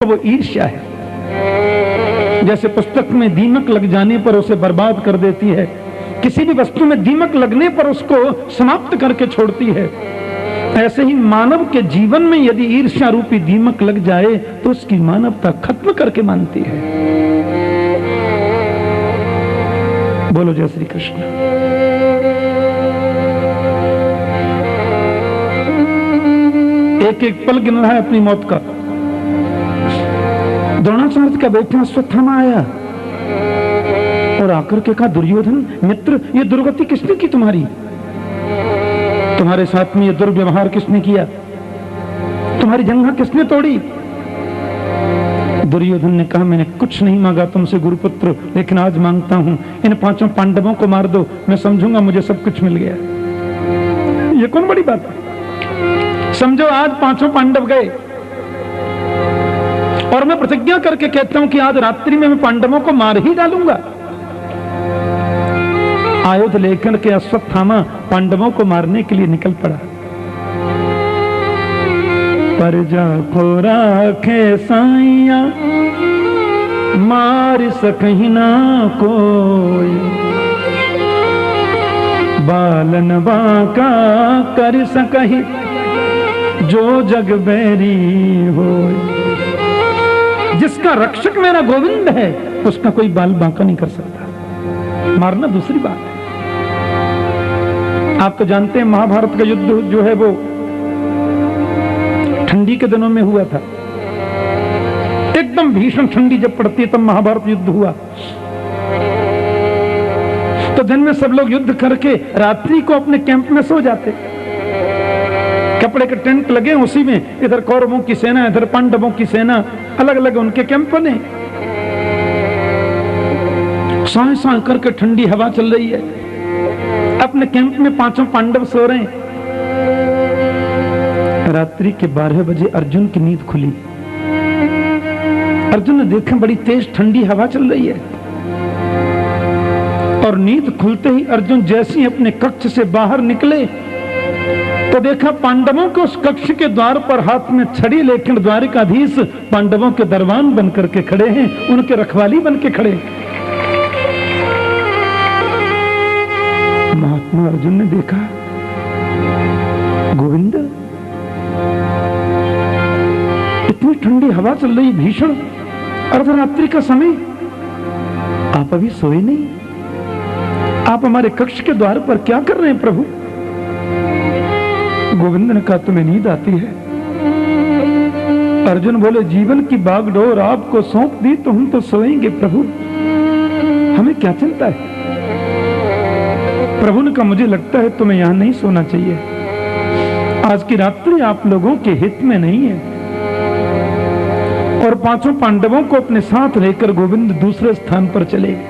वो ईर्ष्या है। जैसे पुस्तक में दीमक लग जाने पर उसे बर्बाद कर देती है, किसी भी वस्तु में दीमक लगने पर उसको समाप्त करके छोड़ती है, ऐसे ही मानव के जीवन में यदि ईर्ष्या रूपी दीमक लग जाए तो उसकी मानवता खत्म करके मानती है। बोलो जय श्री कृष्ण। एक एक पल गिन रहा है अपनी मौत का। द्रोणाचार्य का बेटा अश्वत्थामा आया और आकर के कहा, दुर्योधन मित्र, ये दुर्गति किसने की तुम्हारी? तुम्हारे साथ में ये दुर्व्यवहार किसने किया? तुम्हारी जंघा किसने तोड़ी? दुर्योधन ने कहा, मैंने कुछ नहीं मांगा तुमसे गुरुपुत्र, लेकिन आज मांगता हूं, इन 5 पांडवों को मार दो, मैं समझूंगा मुझे सब कुछ मिल गया। ये कौन बड़ी बात है? समझो आज 5 पांडव गए और मैं प्रतिज्ञा करके कहता हूं कि आज रात्रि में मैं पांडवों को मार ही डालूंगा। आयुध लेकर के अश्वत्थामा पांडवों को मारने के लिए निकल पड़ा। पर जा राखे साइया मार सकही ना कोई, बालन बाका कर सकही जो जग बैरी हो। जिसका रक्षक मेरा गोविंद है उसका कोई बाल बांका नहीं कर सकता। मारना दूसरी बात है। आप तो जानते हैं महाभारत का युद्ध जो है वो ठंडी के दिनों में हुआ था। एकदम भीषण ठंडी जब पड़ती है तब महाभारत युद्ध हुआ। तो दिन में सब लोग युद्ध करके रात्रि को अपने कैंप में सो जाते। कपड़े के टेंट लगे उसी में, इधर कौरवों की सेना, इधर पांडवों की सेना, अलग अलग उनके कैंप बने। सांय सांय करके ठंडी हवा चल रही है। अपने कैंप में 5 पांडव सो रहे हैं। रात्रि के 12 बजे अर्जुन की नींद खुली। अर्जुन ने देखा बड़ी तेज ठंडी हवा चल रही है और नींद खुलते ही अर्जुन जैसे ही अपने कक्ष से बाहर निकले तो देखा पांडवों के उस कक्ष के द्वार पर हाथ में छड़ी लेकर द्वारिकाधीश पांडवों के दरबान बनकर के खड़े हैं, उनके रखवाली बन के खड़े। महात्मा अर्जुन ने देखा, गोविंद इतनी ठंडी हवा चल रही, भीषण अर्धरात्रि का समय, आप अभी सोए नहीं? आप हमारे कक्ष के द्वार पर क्या कर रहे हैं प्रभु? गोविंद ने कहा, तुम्हें नींद आती है? अर्जुन बोले, जीवन की बागडोर आपको सौंप दी तो हम तो सोएंगे प्रभु, हमें क्या चिंता है? प्रभु ने कहा, मुझे लगता है तुम्हें यहां नहीं सोना चाहिए। आज की रात्रि आप लोगों के हित में नहीं है। और 5 पांडवों को अपने साथ लेकर गोविंद दूसरे स्थान पर चले गए।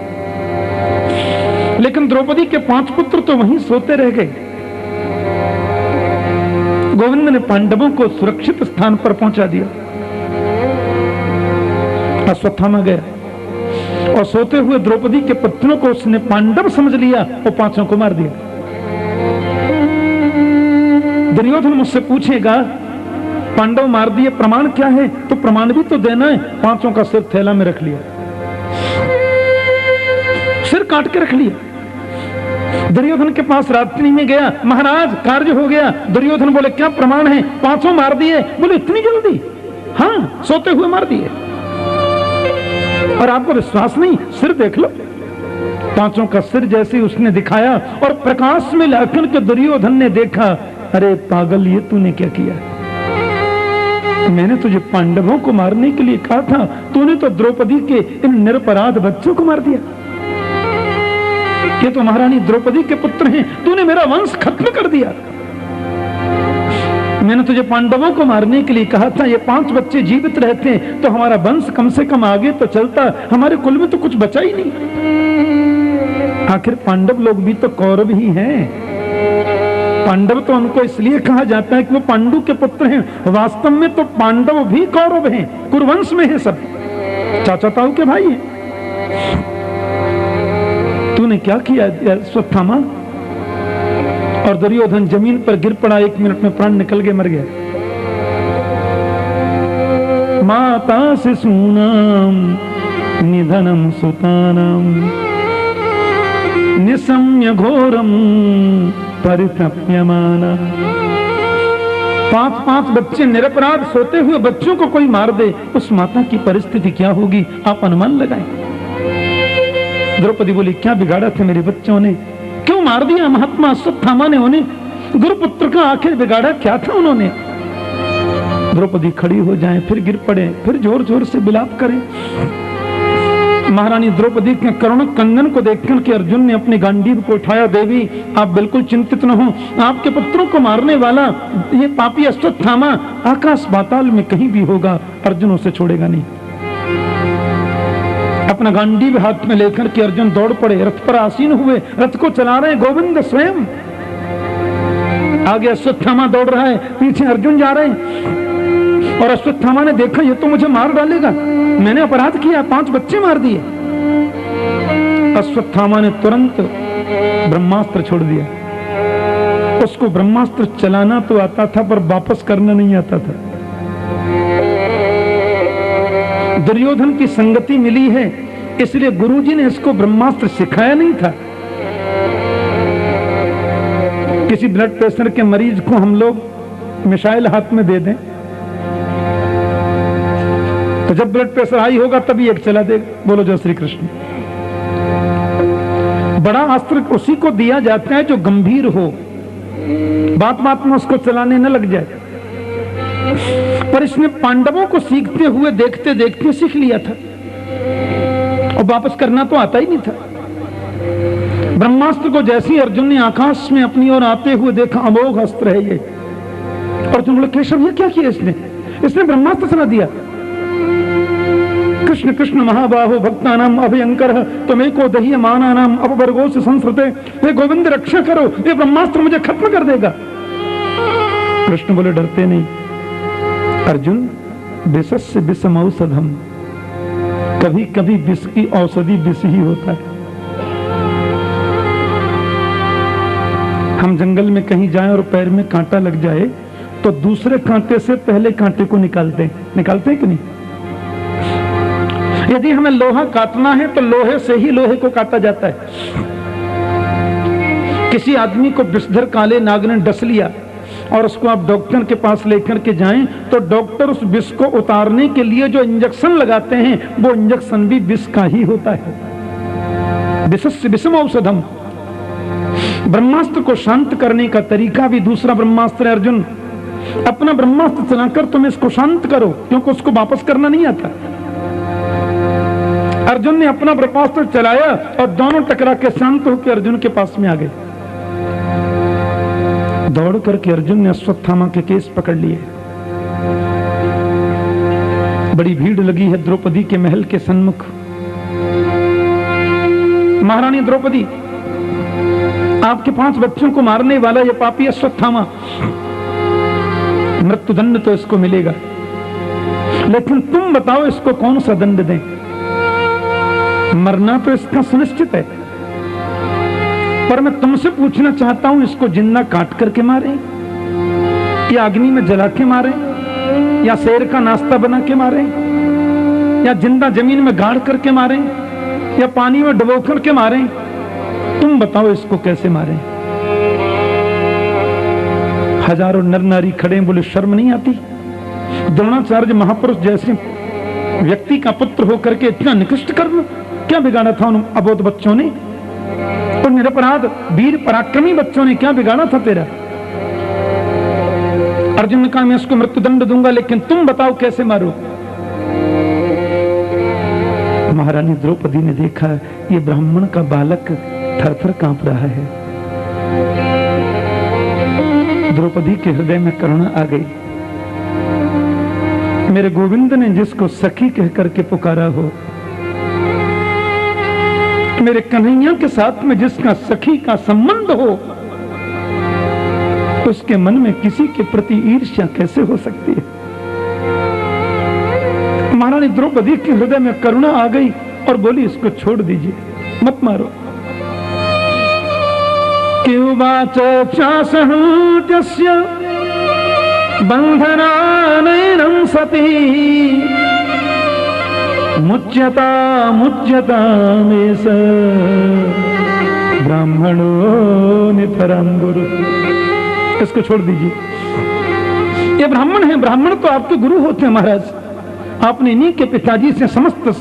लेकिन द्रौपदी के 5 पुत्र तो वहीं सोते रह गए। गोविंद ने पांडवों को सुरक्षित स्थान पर पहुंचा दिया। अश्वत्थामा गया और सोते हुए द्रौपदी के पुत्रों को उसने पांडव समझ लिया और 5 को मार दिया। दुर्योधन मुझसे पूछेगा, पांडव मार दिए, प्रमाण क्या है? तो प्रमाण भी तो देना है। 5 का सिर थैला में रख लिया, सिर काट के रख लिया। दुर्योधन के पास रात्रि में गया, महाराज कार्य हो गया। दुर्योधन बोले, क्या प्रमाण है? 5 मार दिए। बोले, इतनी जल्दी? हाँ, सोते हुए मार दिए। और आपको विश्वास नहीं? सिर देख लो। 5 का सिर जैसे उसने दिखाया और प्रकाश में लाकर के दुर्योधन ने देखा, अरे पागल, ये तूने क्या किया? मैंने तुझे पांडवों को मारने के लिए कहा था, तूने तो द्रौपदी के इन निरपराध बच्चों को मार दिया। ये तो महारानी द्रौपदी के पुत्र हैं, तूने मेरा वंश खत्म कर दिया। मैंने तुझे पांडवों को मारने के लिए कहा था, ये 5 बच्चे जीवित रहते तो हमारा वंश कम से कम आगे तो चलता, हमारे कुल में तो कुछ बचा ही नहीं। आखिर पांडव लोग भी तो कौरव ही हैं। पांडव तो उनको इसलिए कहा जाता है कि वो पांडु के पुत्र हैं, वास्तव में तो पांडव भी कौरव हैं, कुरुवंश में हैं, सब चाचा ताऊ के भाई हैं। तूने क्या किया अश्वत्थामा? और दुर्योधन जमीन पर गिर पड़ा। 1 मिनट में प्राण निकल के मर गया। माता शिशूनां निधनं सुतानां निशम्य घोरं परितप्यमाना। 5 बच्चे निरपराध सोते हुए बच्चों को कोई मार दे, उस माता की परिस्थिति क्या होगी, आप अनुमान लगाएं। द्रौपदी बोली, क्या बिगाड़ा था मेरे बच्चों ने, क्यों मार दिया महात्मा अश्वत्थामा ने उन्हें, गुरुपुत्र का आखिर बिगाड़ा क्या था उन्होंने। द्रौपदी खड़ी हो जाए, फिर गिर पड़े, फिर जोर जोर से विलाप करें। महारानी द्रौपदी के करुण कंदन को देखकर के अर्जुन ने अपने गांडीव को उठाया, देवी आप बिल्कुल चिंतित न हो, आपके पुत्रों को मारने वाला ये पापी अश्वत्थामा आकाश पाताल में कहीं भी होगा, अर्जुन उसे छोड़ेगा नहीं। अपना गांडीव हाथ में लेकर के अर्जुन दौड़ पड़े, रथ पर आसीन हुए, रथ को चला रहे गोविंद स्वयं। आगे अश्वत्थामा दौड़ रहा है, पीछे अर्जुन जा रहे हैं। और अश्वत्थामा ने देखा ये तो मुझे मार डालेगा, मैंने अपराध किया, 5 बच्चे मार दिए। अश्वत्थामा ने तुरंत ब्रह्मास्त्र छोड़ दिया। उसको ब्रह्मास्त्र चलाना तो आता था पर वापस करना नहीं आता था। दुर्योधन की संगति मिली है, इसलिए गुरुजी ने इसको ब्रह्मास्त्र सिखाया नहीं था। किसी ब्लड प्रेशर के मरीज को हम लोग मिसाइल हाथ में दे दें तो जब ब्लड प्रेशर हाई होगा तभी एक चला देगा। बोलो जय श्री कृष्ण। बड़ा अस्त्र उसी को दिया जाता है जो गंभीर हो, बात बात में उसको चलाने न लग जाए। पर इसने पांडवों को सीखते हुए देखते देखते सीख लिया था और वापस करना तो आता ही नहीं था। ब्रह्मास्त्र को जैसे अर्जुन ने आकाश में अपनी ओर आते हुए देखा, अमोघ अस्त्र है ये। अर्जुन बोले, केशव ये क्या किया इसने ब्रह्मास्त्र चला दिया। कृष्ण कृष्ण महाबाहो भक्तानाम अभयंकर तुम्हें दह्य मानानाम अपवर्गो से संस्कृते, हे गोविंद रक्षा करो, ये ब्रह्मास्त्र मुझे खत्म कर देगा। कृष्ण बोले, डरते नहीं अर्जुन, विषस्य विषम औषधम, कभी कभी विष की औषधि विष ही होता है। हम जंगल में कहीं जाएं और पैर में कांटा लग जाए तो दूसरे कांटे से पहले कांटे को निकालते हैं कि नहीं। यदि हमें लोहा काटना है तो लोहे से ही लोहे को काटा जाता है। किसी आदमी को विषधर काले नाग ने डस लिया और उसको आप डॉक्टर के पास लेकर के जाएं तो डॉक्टर उस विष को उतारने के लिए जो इंजेक्शन लगाते हैं वो इंजेक्शन भी विष का ही होता है। विषस्य विषम औषधम। ब्रह्मास्त्र को शांत करने का तरीका भी दूसरा ब्रह्मास्त्र है। अर्जुन, अपना ब्रह्मास्त्र चलाकर तुम इसको शांत करो, क्योंकि उसको वापस करना नहीं आता। अर्जुन ने अपना ब्रह्मास्त्र चलाया और दोनों टकरा के शांत होकर अर्जुन के पास में आ गए। दौड़ करके अर्जुन ने अश्वत्थामा के केस पकड़ लिए। बड़ी भीड़ लगी है द्रौपदी के महल के सन्मुख। महारानी द्रौपदी, आपके 5 बच्चों को मारने वाला ये पापी अश्वत्थामा, मृत्युदंड तो इसको मिलेगा, लेकिन तुम बताओ इसको कौन सा दंड दें। मरना तो इसका सुनिश्चित है, पर मैं तुमसे पूछना चाहता हूं, इसको जिंदा काट करके मारे या अग्नि में जला के मारे या शेर का नाश्ता बना के मारे या जिंदा जमीन में गाड़ करके मारे या पानी में डुबो करके मारे। तुम बताओ इसको कैसे मारे। हजारों नर नारी खड़े, बोले शर्म नहीं आती। द्रोणाचार्य महापुरुष जैसे व्यक्ति का पुत्र होकर के इतना निकृष्ट कर्म क्या बिगाड़ा था उन अबोध बच्चों ने, और निरपराध वीर पराक्रमी बच्चों ने क्या बिगाड़ा था तेरा। अर्जुन ने कहा मैं इसको मृत्युदंड दूंगा, लेकिन तुम बताओ कैसे मारो। महारानी द्रौपदी ने देखा ये ब्राह्मण का बालक थरथर कांप रहा है। द्रौपदी के हृदय में करुणा आ गई। मेरे गोविंद ने जिसको सखी कह करके पुकारा हो, मेरे कन्हैया के साथ में जिसका सखी का संबंध हो, उसके मन में किसी के प्रति ईर्ष्या कैसे हो सकती है। महारानी द्रौपदी के हृदय में करुणा आ गई और बोली इसको छोड़ दीजिए, मत मारो। बंधनानैनं सती मुच्यता मुच्यता में स ब्राह्मणो नितरां गुरु। इसको छोड़ दीजिए, ये ब्राह्मण है। ब्राह्मण तो आपके गुरु होते हैं महाराज। आपने इन्हीं के पिताजी से समस्त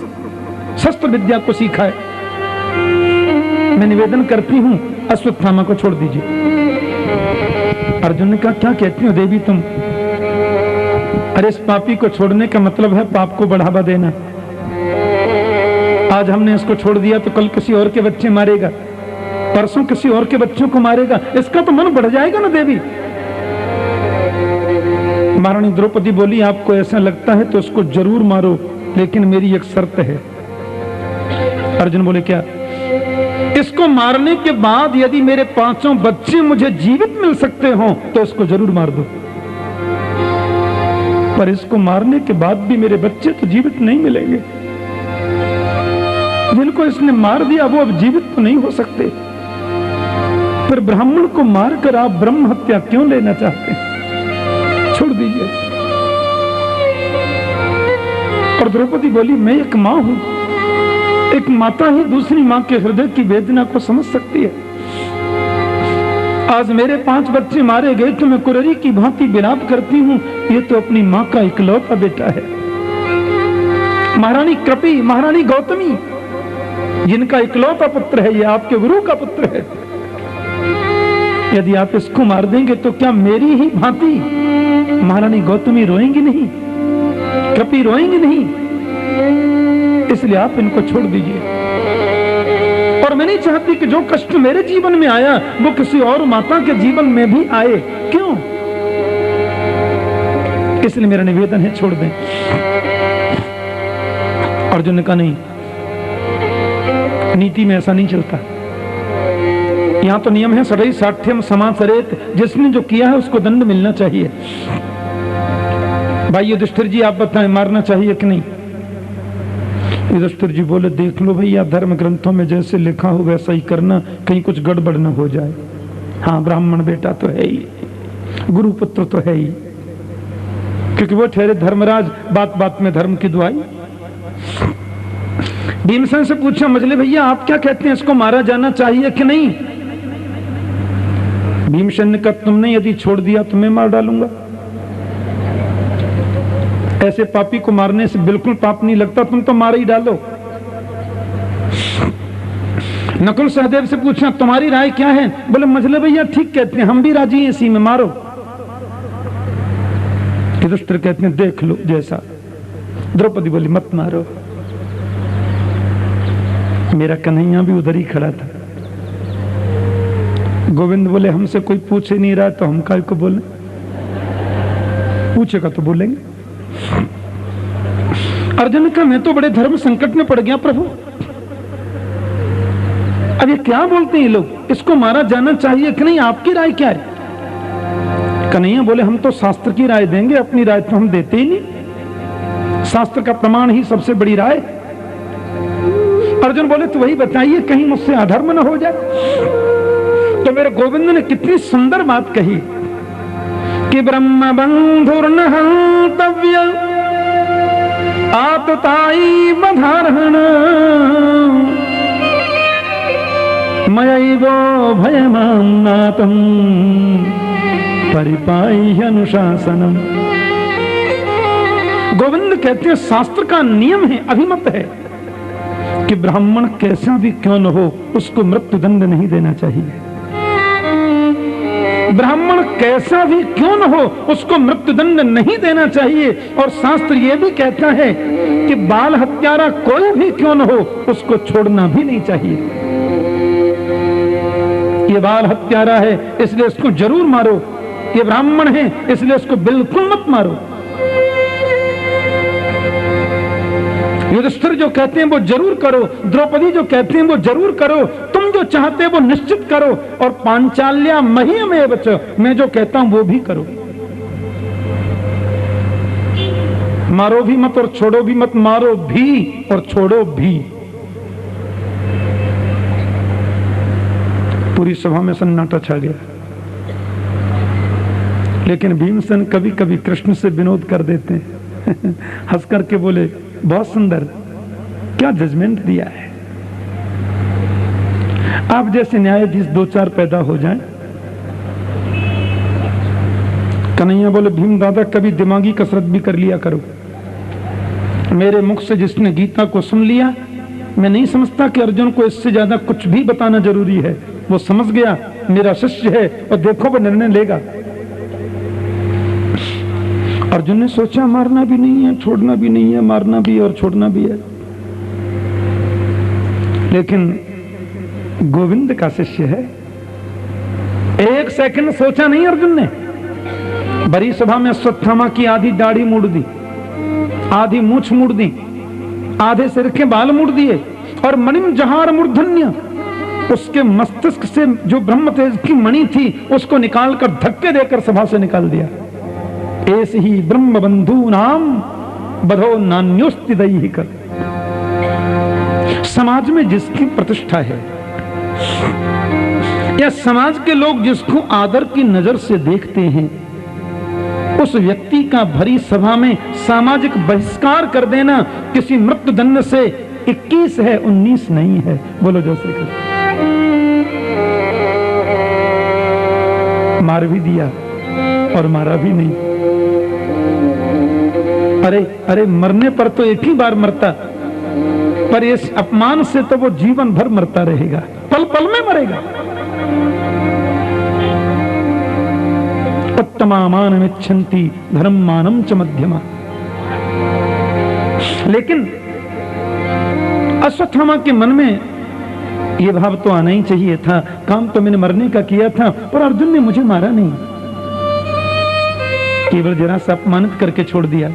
शस्त्र विद्या को सीखा है। मैं निवेदन करती हूं अश्वत्थामा को छोड़ दीजिए। अर्जुन ने कहा क्या कहती हो देवी तुम? अरे इस पापी को छोड़ने का मतलब है पाप को बढ़ावा देना। आज हमने इसको छोड़ दिया तो कल किसी और के बच्चे मारेगा, परसों किसी और के बच्चों को मारेगा। इसका तो मन बढ़ जाएगा ना देवी। महारानी द्रौपदी बोली आपको ऐसा लगता है तो इसको जरूर मारो, लेकिन मेरी एक शर्त है। अर्जुन बोले क्या? इसको मारने के बाद यदि मेरे 5 बच्चे मुझे जीवित मिल सकते हो तो इसको जरूर मार दो, पर इसको मारने के बाद भी मेरे बच्चे तो जीवित नहीं मिलेंगे। जिनको इसने मार दिया वो अब जीवित तो नहीं हो सकते। पर ब्राह्मण को मारकर आप ब्रह्म हत्या क्यों लेना चाहते हैं? छोड़ दीजिए। और द्रौपदी बोली मैं एक मां हूं, एक माता ही दूसरी मां के हृदय की वेदना को समझ सकती है। आज मेरे 5 बच्चे मारे गए तो मैं कुररी की भांति विलाप करती हूं। ये तो अपनी मां का इकलौता बेटा है। महारानी कृपी, महारानी गौतमी जिनका इकलौता पुत्र है, ये आपके गुरु का पुत्र है। यदि आप इसको मार देंगे तो क्या मेरी ही भांति महारानी गौतमी रोएंगी नहीं, कृपी रोएंगी नहीं? इसलिए आप इनको छोड़ दीजिए। और मैं नहीं चाहती कि जो कष्ट मेरे जीवन में आया वो किसी और माता के जीवन में भी आए। क्यों? इसलिए मेरा निवेदन है छोड़ दें। अर्जुन ने कहा नहीं, नीति में ऐसा नहीं चलता। यहां तो नियम है सदैव साठ्यम समाचरेत, जिसने जो किया है उसको दंड मिलना चाहिए। भाई युधिष्ठिर जी आप बताएं मारना चाहिए कि नहीं? युधिष्ठिर जी बोले देख लो भैया, धर्म ग्रंथों में जैसे लिखा हो वैसा ही करना, कहीं कुछ गड़बड़ न हो जाए। हाँ ब्राह्मण बेटा तो है ही, गुरु पुत्र तो है ही, क्योंकि वो ठहरे धर्मराज, बात बात में धर्म की दुआई। भीमसेन से पूछा मजले भैया आप क्या कहते हैं, इसको मारा जाना चाहिए कि नहीं? भीमसेन ने कहा तुमने यदि छोड़ दिया तो मैं मार डालूंगा। ऐसे पापी को मारने से बिल्कुल पाप नहीं लगता, तुम तो मार ही डालो। नकुल सहदेव से पूछा तुम्हारी राय क्या है? बोले मजले भैया ठीक कहते हैं, हम भी राजी हैं इसी में, मारो। युधिष्ठिर कहते हैं देख लो जैसा। द्रौपदी बोली मत मारो। मेरा कन्हैया भी उधर ही खड़ा था। गोविंद बोले हमसे कोई पूछ ही नहीं रहा तो हम काय को बोले, पूछेगा तो बोलेंगे। अर्जुन ने कहा मैं तो बड़े धर्म संकट में पड़ गया प्रभु, अब ये क्या बोलते हैं ये लोग, इसको मारा जाना चाहिए कि नहीं, आपकी राय क्या है? कन्हैया बोले हम तो शास्त्र की राय देंगे, अपनी राय तो हम देते ही नहीं, शास्त्र का प्रमाण ही सबसे बड़ी राय। अर्जुन बोले तो वही बताइए कहीं मुझसे अधर्म न हो जाए। तो मेरे गोविंद ने कितनी सुंदर बात कही कि ब्रह्म बंधुर्न हंतव्य आतताई बधारण मयैवो भयमान्नातं परिपाह्य अनुशासनम। गोविंद कहते हैं शास्त्र का नियम है, अभिमत है कि ब्राह्मण कैसा भी क्यों न हो उसको मृत्यु दंड नहीं देना चाहिए। ब्राह्मण कैसा भी क्यों न हो उसको मृत्यु दंड नहीं देना चाहिए। और शास्त्र यह भी कहता है कि बाल हत्यारा कोई भी क्यों न हो उसको छोड़ना भी नहीं चाहिए। ये बाल हत्यारा है इसलिए इसको जरूर मारो, ये ब्राह्मण है इसलिए इसको बिल्कुल मत मारो। युधिष्ठिर जो कहते हैं वो जरूर करो, द्रौपदी जो कहते हैं वो जरूर करो, तुम जो चाहते हो वो निश्चित करो, और पांचाल्या मह्यमेव च, मैं जो कहता हूं वो भी करो। मारो भी मत और छोड़ो भी मत, मारो भी और छोड़ो भी। पूरी सभा में सन्नाटा छा गया, लेकिन भीमसेन कभी कभी कृष्ण से विनोद कर देते हैं। हंस करके बोले, बहुत सुंदर, क्या जजमेंट दिया है। आप जैसे न्यायाधीश 2-4 पैदा हो जाएं। कन्हैया बोले, भीम दादा कभी दिमागी कसरत भी कर लिया करो। मेरे मुख से जिसने गीता को सुन लिया, मैं नहीं समझता कि अर्जुन को इससे ज्यादा कुछ भी बताना जरूरी है। वो समझ गया, मेरा शिष्य है और देखो वो निर्णय लेगा। अर्जुन ने सोचा, मारना भी नहीं है, छोड़ना भी नहीं है, मारना भी और छोड़ना भी है। लेकिन गोविंद का शिष्य है। एक सेकंड सोचा नहीं अर्जुन ने। बड़ी सभा में अश्वत्थामा की आधी दाढ़ी मुड़ दी, आधी मूछ मुड़ दी, आधे सिर के बाल मुड़ दिए और मणिम जहार मूर्धन्य, उसके मस्तिष्क से जो ब्रह्म तेज की मणि थी उसको निकालकर धक्के देकर सभा से निकाल दिया। ऐसे ही ब्रह्म बंधु नाम बधो नान्योस्ति दैहिक। समाज में जिसकी प्रतिष्ठा है या समाज के लोग जिसको आदर की नजर से देखते हैं, उस व्यक्ति का भरी सभा में सामाजिक बहिष्कार कर देना किसी मृत्युदंड से 21 है, 19 नहीं है। बोलो जय श्री कृष्ण। मार भी दिया और मारा भी नहीं। अरे मरने पर तो एक ही बार मरता, पर इस अपमान से तो वो जीवन भर मरता रहेगा, पल पल में मरेगा। उत्तमा मानमिच्छन्ति धर्मानं च मध्यमा। लेकिन अश्वत्थामा के मन में यह भाव तो आना ही चाहिए था, काम तो मैंने मरने का किया था, पर अर्जुन ने मुझे मारा नहीं, केवल जरा सा अपमानित करके छोड़ दिया।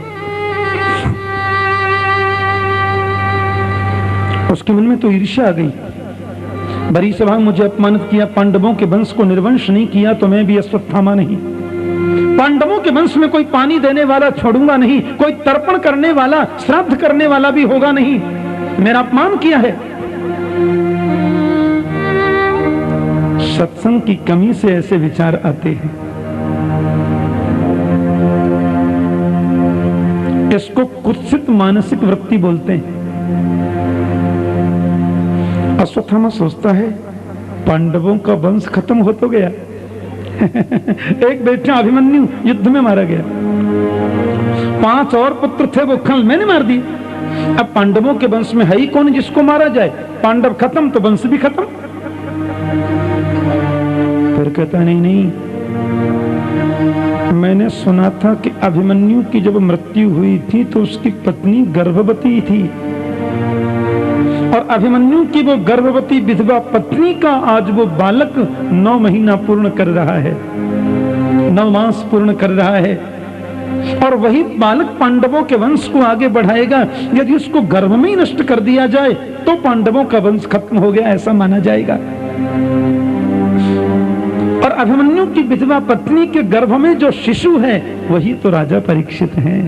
उसके मन में तो ईर्ष्या आ गई। बड़ी सभा मुझे अपमानित किया, पांडवों के वंश को निर्वंश नहीं किया तो मैं भी अश्वत्थामा नहीं। पांडवों के वंश में कोई पानी देने वाला छोड़ूंगा नहीं, कोई तर्पण करने वाला, श्राद्ध करने वाला भी होगा नहीं। मेरा अपमान किया है। सत्संग की कमी से ऐसे विचार आते हैं। इसको कुत्सित मानसिक वृत्ति बोलते हैं। अश्वत्थामा सोचता है, पांडवों का वंश खत्म हो तो गया। एक बेटा अभिमन्यु युद्ध में मारा गया, 5 और पुत्र थे, वो खल मैंने मार दिए। अब पांडवों के वंश में है ही कौन जिसको मारा जाए? पांडव खत्म तो वंश भी खत्म। फिर कहता नहीं, मैंने सुना था कि अभिमन्यु की जब मृत्यु हुई थी तो उसकी पत्नी गर्भवती थी, और अभिमन्यु की वो गर्भवती विधवा पत्नी का आज वो बालक 9 महीना पूर्ण कर रहा है, 9 मास पूर्ण कर रहा है, और वही बालक पांडवों के वंश को आगे बढ़ाएगा। यदि उसको गर्भ में ही नष्ट कर दिया जाए तो पांडवों का वंश खत्म हो गया, ऐसा माना जाएगा। और अभिमन्यु की विधवा पत्नी के गर्भ में जो शिशु है वही तो राजा परीक्षित हैं,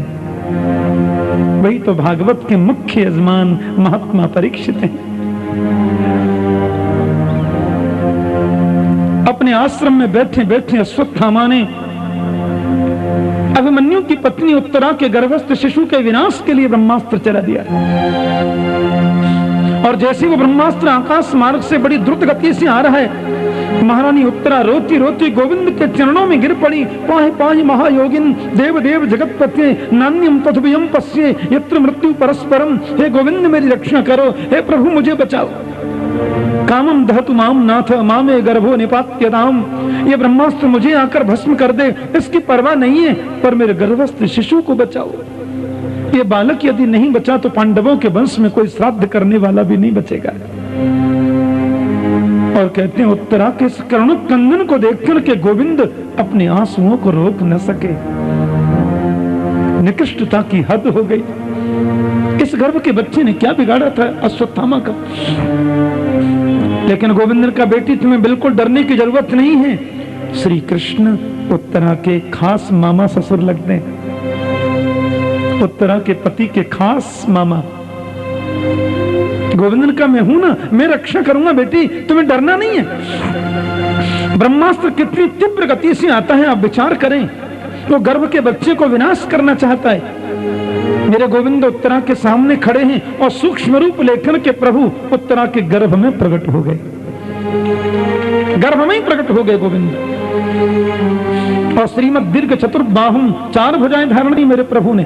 वही तो भागवत के मुख्य यजमान महात्मा परीक्षित हैं। अपने आश्रम में बैठे बैठे अश्वत्थामा ने अभिमन्यु की पत्नी उत्तरा के गर्भस्थ शिशु के विनाश के लिए ब्रह्मास्त्र चला दिया। और जैसे वो ब्रह्मास्त्र आकाश मार्ग से बड़ी द्रुत गति से आ रहा है, महारानी उत्तरा रोती रोती गोविंद के चरणों में गिर पड़ी। पाहि पाहि महायोगिन देव देव जगतपते नान्यम तथुभयम पश्ये यत्र मृत्यु परस्परम। हे गोविंद मेरी रक्षा करो, हे प्रभु मुझे बचाओ। कामम दहतु माम नाथ मामे गर्भो निपात्यताम। ये ब्रह्मास्त्र मुझे आकर भस्म कर दे, इसकी परवाह नहीं है, पर मेरे गर्भस्थ शिशु को बचाओ। ये बालक यदि नहीं बचा तो पांडवों के वंश में कोई श्राद्ध करने वाला भी नहीं बचेगा। और कहते हैं उत्तरा के इस करुण कंदन को देखकर के गोविंद अपने आंसुओं को रोक न सके। निकृष्टता की हद हो गई। इस गर्भ के बच्चे ने क्या बिगाड़ा था अश्वत्थामा का? लेकिन गोविंद का बेटी तुम्हें बिल्कुल डरने की जरूरत नहीं है। श्री कृष्ण उत्तरा के खास मामा ससुर लगते हैं, उत्तरा के पति के खास मामा। गोविंद का मैं हूं ना, मैं रक्षा करूंगा बेटी, तुम्हें डरना नहीं है। ब्रह्मास्त्र कितनी तीव्र गति से आता है आप विचार करें। वो गर्भ के बच्चे को विनाश करना चाहता है। मेरे गोविंद उत्तरा के सामने खड़े हैं और सूक्ष्म रूप लेकर के प्रभु उत्तरा के गर्भ में प्रकट हो गए, गर्भ में ही प्रकट हो गए गोविंद। और श्रीमद दीर्घ चतुर्बाहुम, 4 भुजाएं धारण की मेरे प्रभु ने,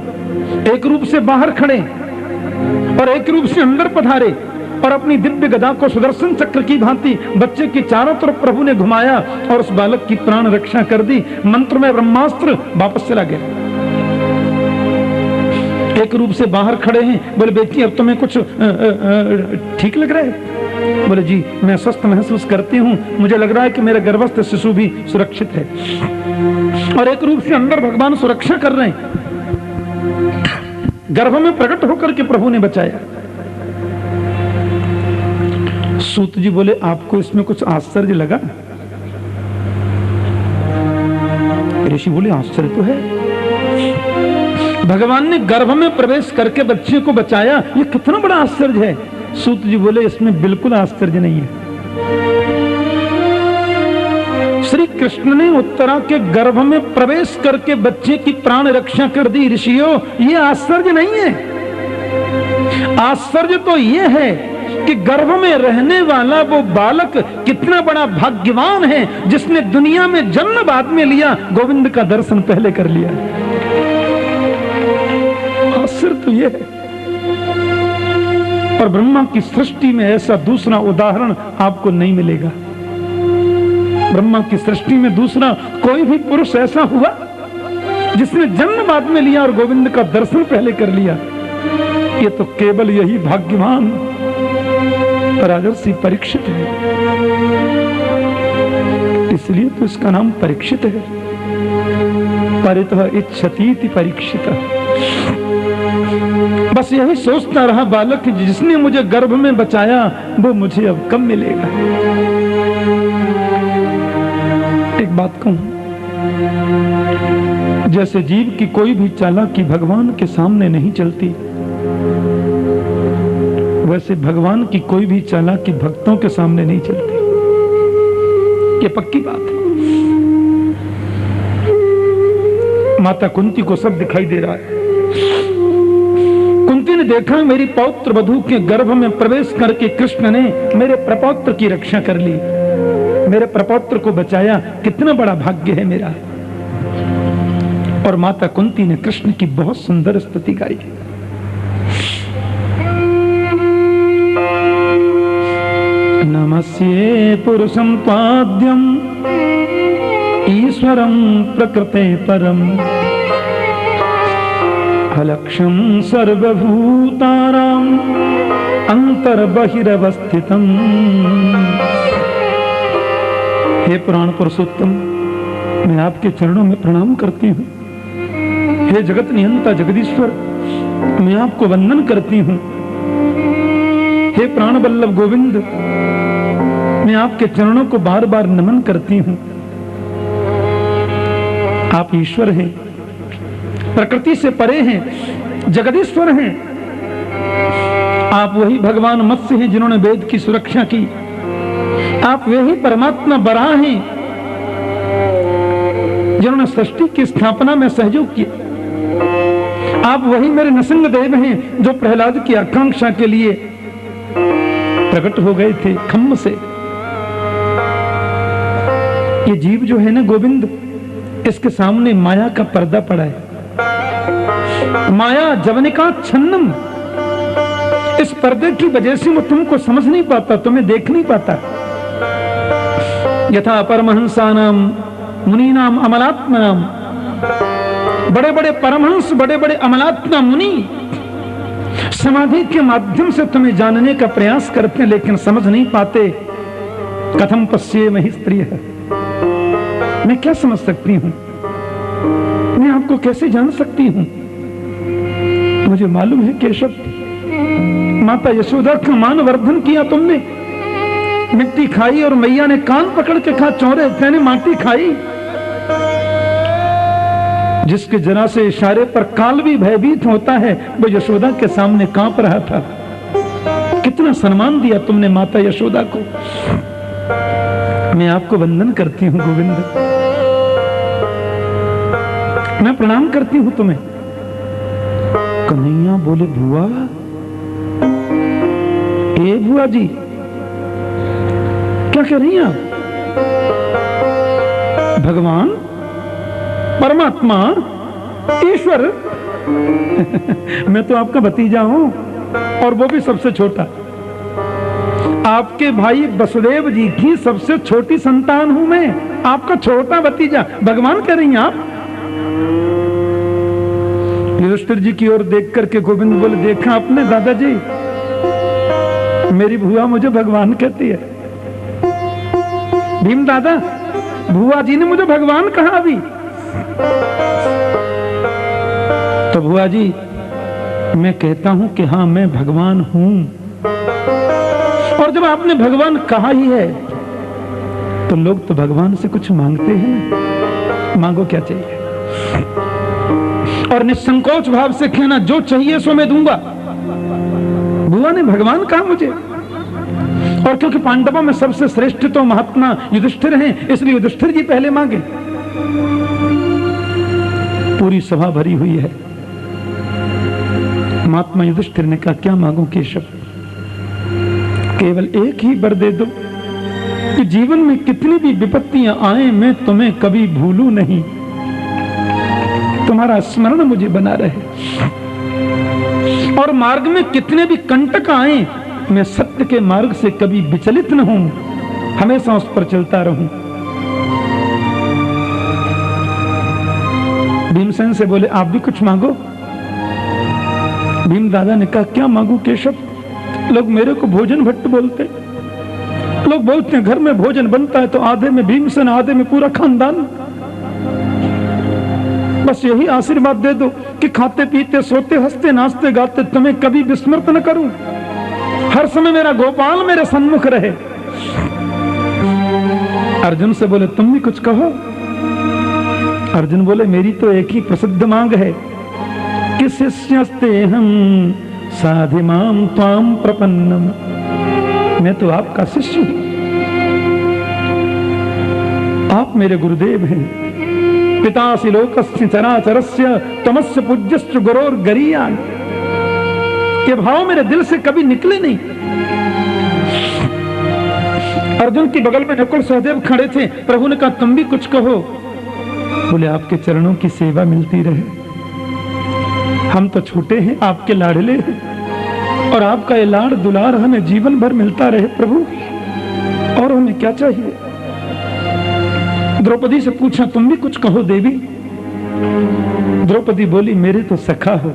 एक रूप से बाहर खड़े और एक रूप से अंदर पधारे और अपनी दिव्य गदा को सुदर्शन चक्र की भांति बच्चे की चारों तरफ प्रभु ने घुमाया और उस बालक की प्राण रक्षा कर दी। मंत्र में ब्रह्मास्त्र वापस चला गया। एक रूप से बाहर खड़े हैं, बोले बेटी अब तुम्हें कुछ ठीक लग रहा है? बोले जी मैं स्वस्थ महसूस करती हूँ, मुझे लग रहा है कि मेरा गर्भस्थ शिशु भी सुरक्षित है। और एक रूप से अंदर भगवान सुरक्षा कर रहे हैं, गर्भ में प्रकट होकर के प्रभु ने बचाया। सूत जी बोले आपको इसमें कुछ आश्चर्य लगा? ऋषि बोले आश्चर्य तो है, भगवान ने गर्भ में प्रवेश करके बच्चे को बचाया, ये कितना बड़ा आश्चर्य है। सूत जी बोले इसमें बिल्कुल आश्चर्य नहीं है। श्री कृष्ण ने उत्तरा के गर्भ में प्रवेश करके बच्चे की प्राण रक्षा कर दी। ऋषियों ये आश्चर्य नहीं है, आश्चर्य तो ये है कि गर्भ में रहने वाला वो बालक कितना बड़ा भाग्यवान है जिसने दुनिया में जन्म बाद में लिया, गोविंद का दर्शन पहले कर लिया। आश्चर्य तो ये है। और ब्रह्मा की सृष्टि में ऐसा दूसरा उदाहरण आपको नहीं मिलेगा। ब्रह्मा की सृष्टि में दूसरा कोई भी पुरुष ऐसा हुआ जिसने जन्म बाद में लिया और गोविंद का दर्शन पहले कर लिया। ये तो केवल यही भाग्यवान राजर्षि परीक्षित है, इसलिए तो इसका नाम परीक्षित है। परितः इच्छतीति परीक्षित। बस यही सोचता रहा बालक जिसने मुझे गर्भ में बचाया वो मुझे अब कब मिलेगा। एक बात कहूं, जैसे जीव की कोई भी चालाकी भगवान के सामने नहीं चलती, वैसे भगवान की कोई भी चालाकी भक्तों के सामने नहीं चलती। ये पक्की बात है। माता कुंती को सब दिखाई दे रहा है। कुंती ने देखा मेरी पौत्र वधू के गर्भ में प्रवेश करके कृष्ण ने मेरे प्रपौत्र की रक्षा कर ली, मेरे प्रपौत्र को बचाया, कितना बड़ा भाग्य है मेरा। और माता कुंती ने कृष्ण की बहुत सुंदर स्तुति गाई। नमस्ये पुरुषं पाद्यम ईश्वरं प्रकृते परम अलक्ष्यं सर्वभूतानां अंतर्बहिरवस्थितम्। हे पुराण पुरुषोत्तम, मैं आपके चरणों में प्रणाम करती हूँ। हे जगत नियंता जगदीश्वर, मैं आपको वंदन करती हूँ। हे प्राण वल्लभ गोविंद, मैं आपके चरणों को बार बार नमन करती हूँ। आप ईश्वर हैं, प्रकृति से परे हैं, जगदीश्वर हैं। आप वही भगवान मत्स्य हैं जिन्होंने वेद की सुरक्षा की। आप वही परमात्मा बराह हैं जिन्होंने सृष्टि की स्थापना में सहयोग किया। आप वही मेरे नृसिंह देव हैं जो प्रहलाद की आकांक्षा के लिए प्रकट हो गए थे खम्भ से। ये जीव जो है ना गोविंद, इसके सामने माया का पर्दा पड़ा है। माया जवनिका छन्नम, इस पर्दे की वजह से मैं तुमको समझ नहीं पाता, तुम्हें देख नहीं पाता। यथा परमहंसानाम मुनीनाम अमलात्मनाम, बड़े बड़े परमहंस, बड़े बड़े अमलात्मा मुनि समाधि के माध्यम से तुम्हें जानने का प्रयास करते हैं लेकिन समझ नहीं पाते। कथम पश्येमहि स्त्रियः, मैं क्या समझ सकती हूं, मैं आपको कैसे जान सकती हूं। मुझे मालूम है केशव, माता यशोदा का मान वर्धन किया तुमने, मिट्टी खाई और मैया ने कान पकड़ के कहा चौरे मैंने माटी खाई। जिसके जरा से इशारे पर काल भी भयभीत होता है वो यशोदा के सामने कांप रहा था। कितना सम्मान दिया तुमने माता यशोदा को। मैं आपको वंदन करती हूं गोविंद। मैं प्रणाम करती हूं तुम्हें। कन्हैया बोले बुआ, ए बुआ जी क्या कह रही हैं आप? भगवान, परमात्मा, ईश्वर मैं तो आपका भतीजा हूं, और वो भी सबसे छोटा। आपके भाई वसुदेव जी की सबसे छोटी संतान हूं मैं, आपका छोटा भतीजा। भगवान कह रही हैं आप? युधिष्ठिर जी की ओर देख करके गोविंद बोले, देखा आपने दादाजी, मेरी भुआ मुझे भगवान कहती है। भीम दादा, भुआ जी ने मुझे भगवान कहा अभी। तो भुआ जी मैं कहता हूं कि हाँ मैं भगवान हूं, और जब आपने भगवान कहा ही है तो लोग तो भगवान से कुछ मांगते हैं। मांगो क्या चाहिए, और निसंकोच भाव से कहना जो चाहिए सो मैं दूंगा। बुआ ने भगवान कहा मुझे, और क्योंकि पांडवों में सबसे श्रेष्ठ तो महात्मा युधिष्ठिर हैं, इसलिए युधिष्ठिर जी पहले मांगे। पूरी सभा भरी हुई है। महात्मा युधिष्ठिर ने कहा, क्या मांगू केशव? केवल एक ही वर दे दो कि जीवन में कितनी भी विपत्तियां आए मैं तुम्हें कभी भूलूं नहीं, तुम्हारा स्मरण मुझे बना रहे, और मार्ग में कितने भी कंटक आए मैं सत्य के मार्ग से कभी विचलित न हूं, हमेशा उस पर चलता रहूं। भीमसेन से बोले, आप भी कुछ मांगो। भीम दादा ने कहा, क्या मांगू केशव? लोग मेरे को भोजन भट्ट बोलते, लोग बोलते हैं घर में भोजन बनता है तो आधे में भीमसेन, आधे में पूरा खानदान। बस यही आशीर्वाद दे दो कि खाते पीते सोते हंसते नाचते गाते तुम्हें कभी विस्मृत न करूं, हर समय मेरा गोपाल मेरे सन्मुख रहे। अर्जुन से बोले, तुम भी कुछ कहो। अर्जुन बोले, मेरी तो एक ही प्रसिद्ध मांग है कि शिष्यस्ते हम साधिमाम त्वाम प्रपन्नम, मैं तो आपका शिष्य हूं, आप मेरे गुरुदेव हैं। पितासि लोकस्य चराचरस्य तमस्य पूज्यश्च गुरोर गरीयान, ये भाव मेरे दिल से कभी निकले नहीं। अर्जुन के बगल में नकुल सहदेव खड़े थे। प्रभु ने कहा, तुम भी कुछ कहो। बोले, आपके चरणों की सेवा मिलती रहे, हम तो छोटे हैं, आपके लाडले हैं, और आपका ये लाड दुलार हमें जीवन भर मिलता रहे प्रभु, और हमें क्या चाहिए। द्रौपदी से पूछा, तुम भी कुछ कहो देवी। द्रौपदी बोली, मेरे तो सखा हो,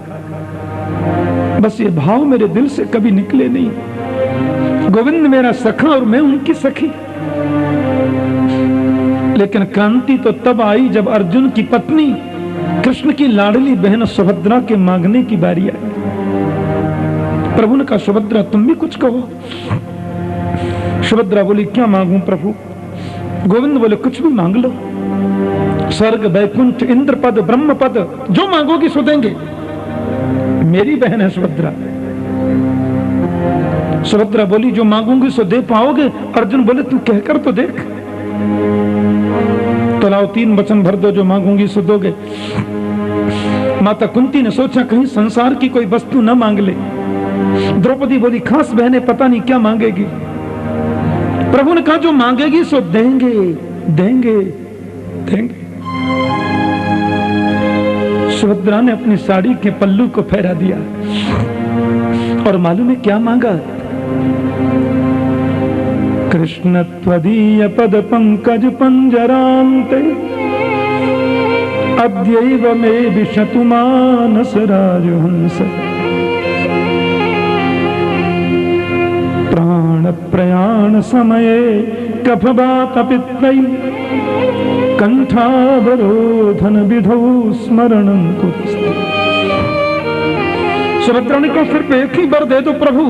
बस ये भाव मेरे दिल से कभी निकले नहीं। गोविंद मेरा सखा और मैं उनकी सखी। लेकिन क्रांति तो तब आई जब अर्जुन की पत्नी कृष्ण की लाडली बहन सुभद्रा के मांगने की बारी आई। प्रभु ने कहा, सुभद्रा तुम भी कुछ कहो। सुभद्रा बोली, क्या मांगूं प्रभु? गोविंद बोले, कुछ भी मांग लो, स्वर्ग वैकुंठ इंद्र पद ब्रह्म पद, जो मांगोगी सो देंगे। मेरी बहन है सुभद्रा। सुभद्रा बोली, जो मांगूंगी सो दे पाओगे? अर्जुन बोले, तू कहकर तो देख। तो लाओ 3 वचन भर दो, जो मांगूंगी सो दोगे। माता कुंती ने सोचा कहीं संसार की कोई वस्तु न मांग ले। द्रौपदी बोली, खास बहने पता नहीं क्या मांगेगी। प्रभु ने कहा, जो मांगेगी सो देंगे देंगे देंगे। सुभद्रा ने अपनी साड़ी के पल्लू को फहरा दिया, और मालूम है क्या मांगा? कृष्ण त्वदीय पद पंकज पंजरान्ते अद्यैव मे विशतु मानस राजहंस प्राण प्रयाण समये कफवात पित्तै कंठावरोधन विधौ स्मरणं कुरुस्ते। सुभद्रा ने कहा, सिर्फ एक ही वर दे दो प्रभु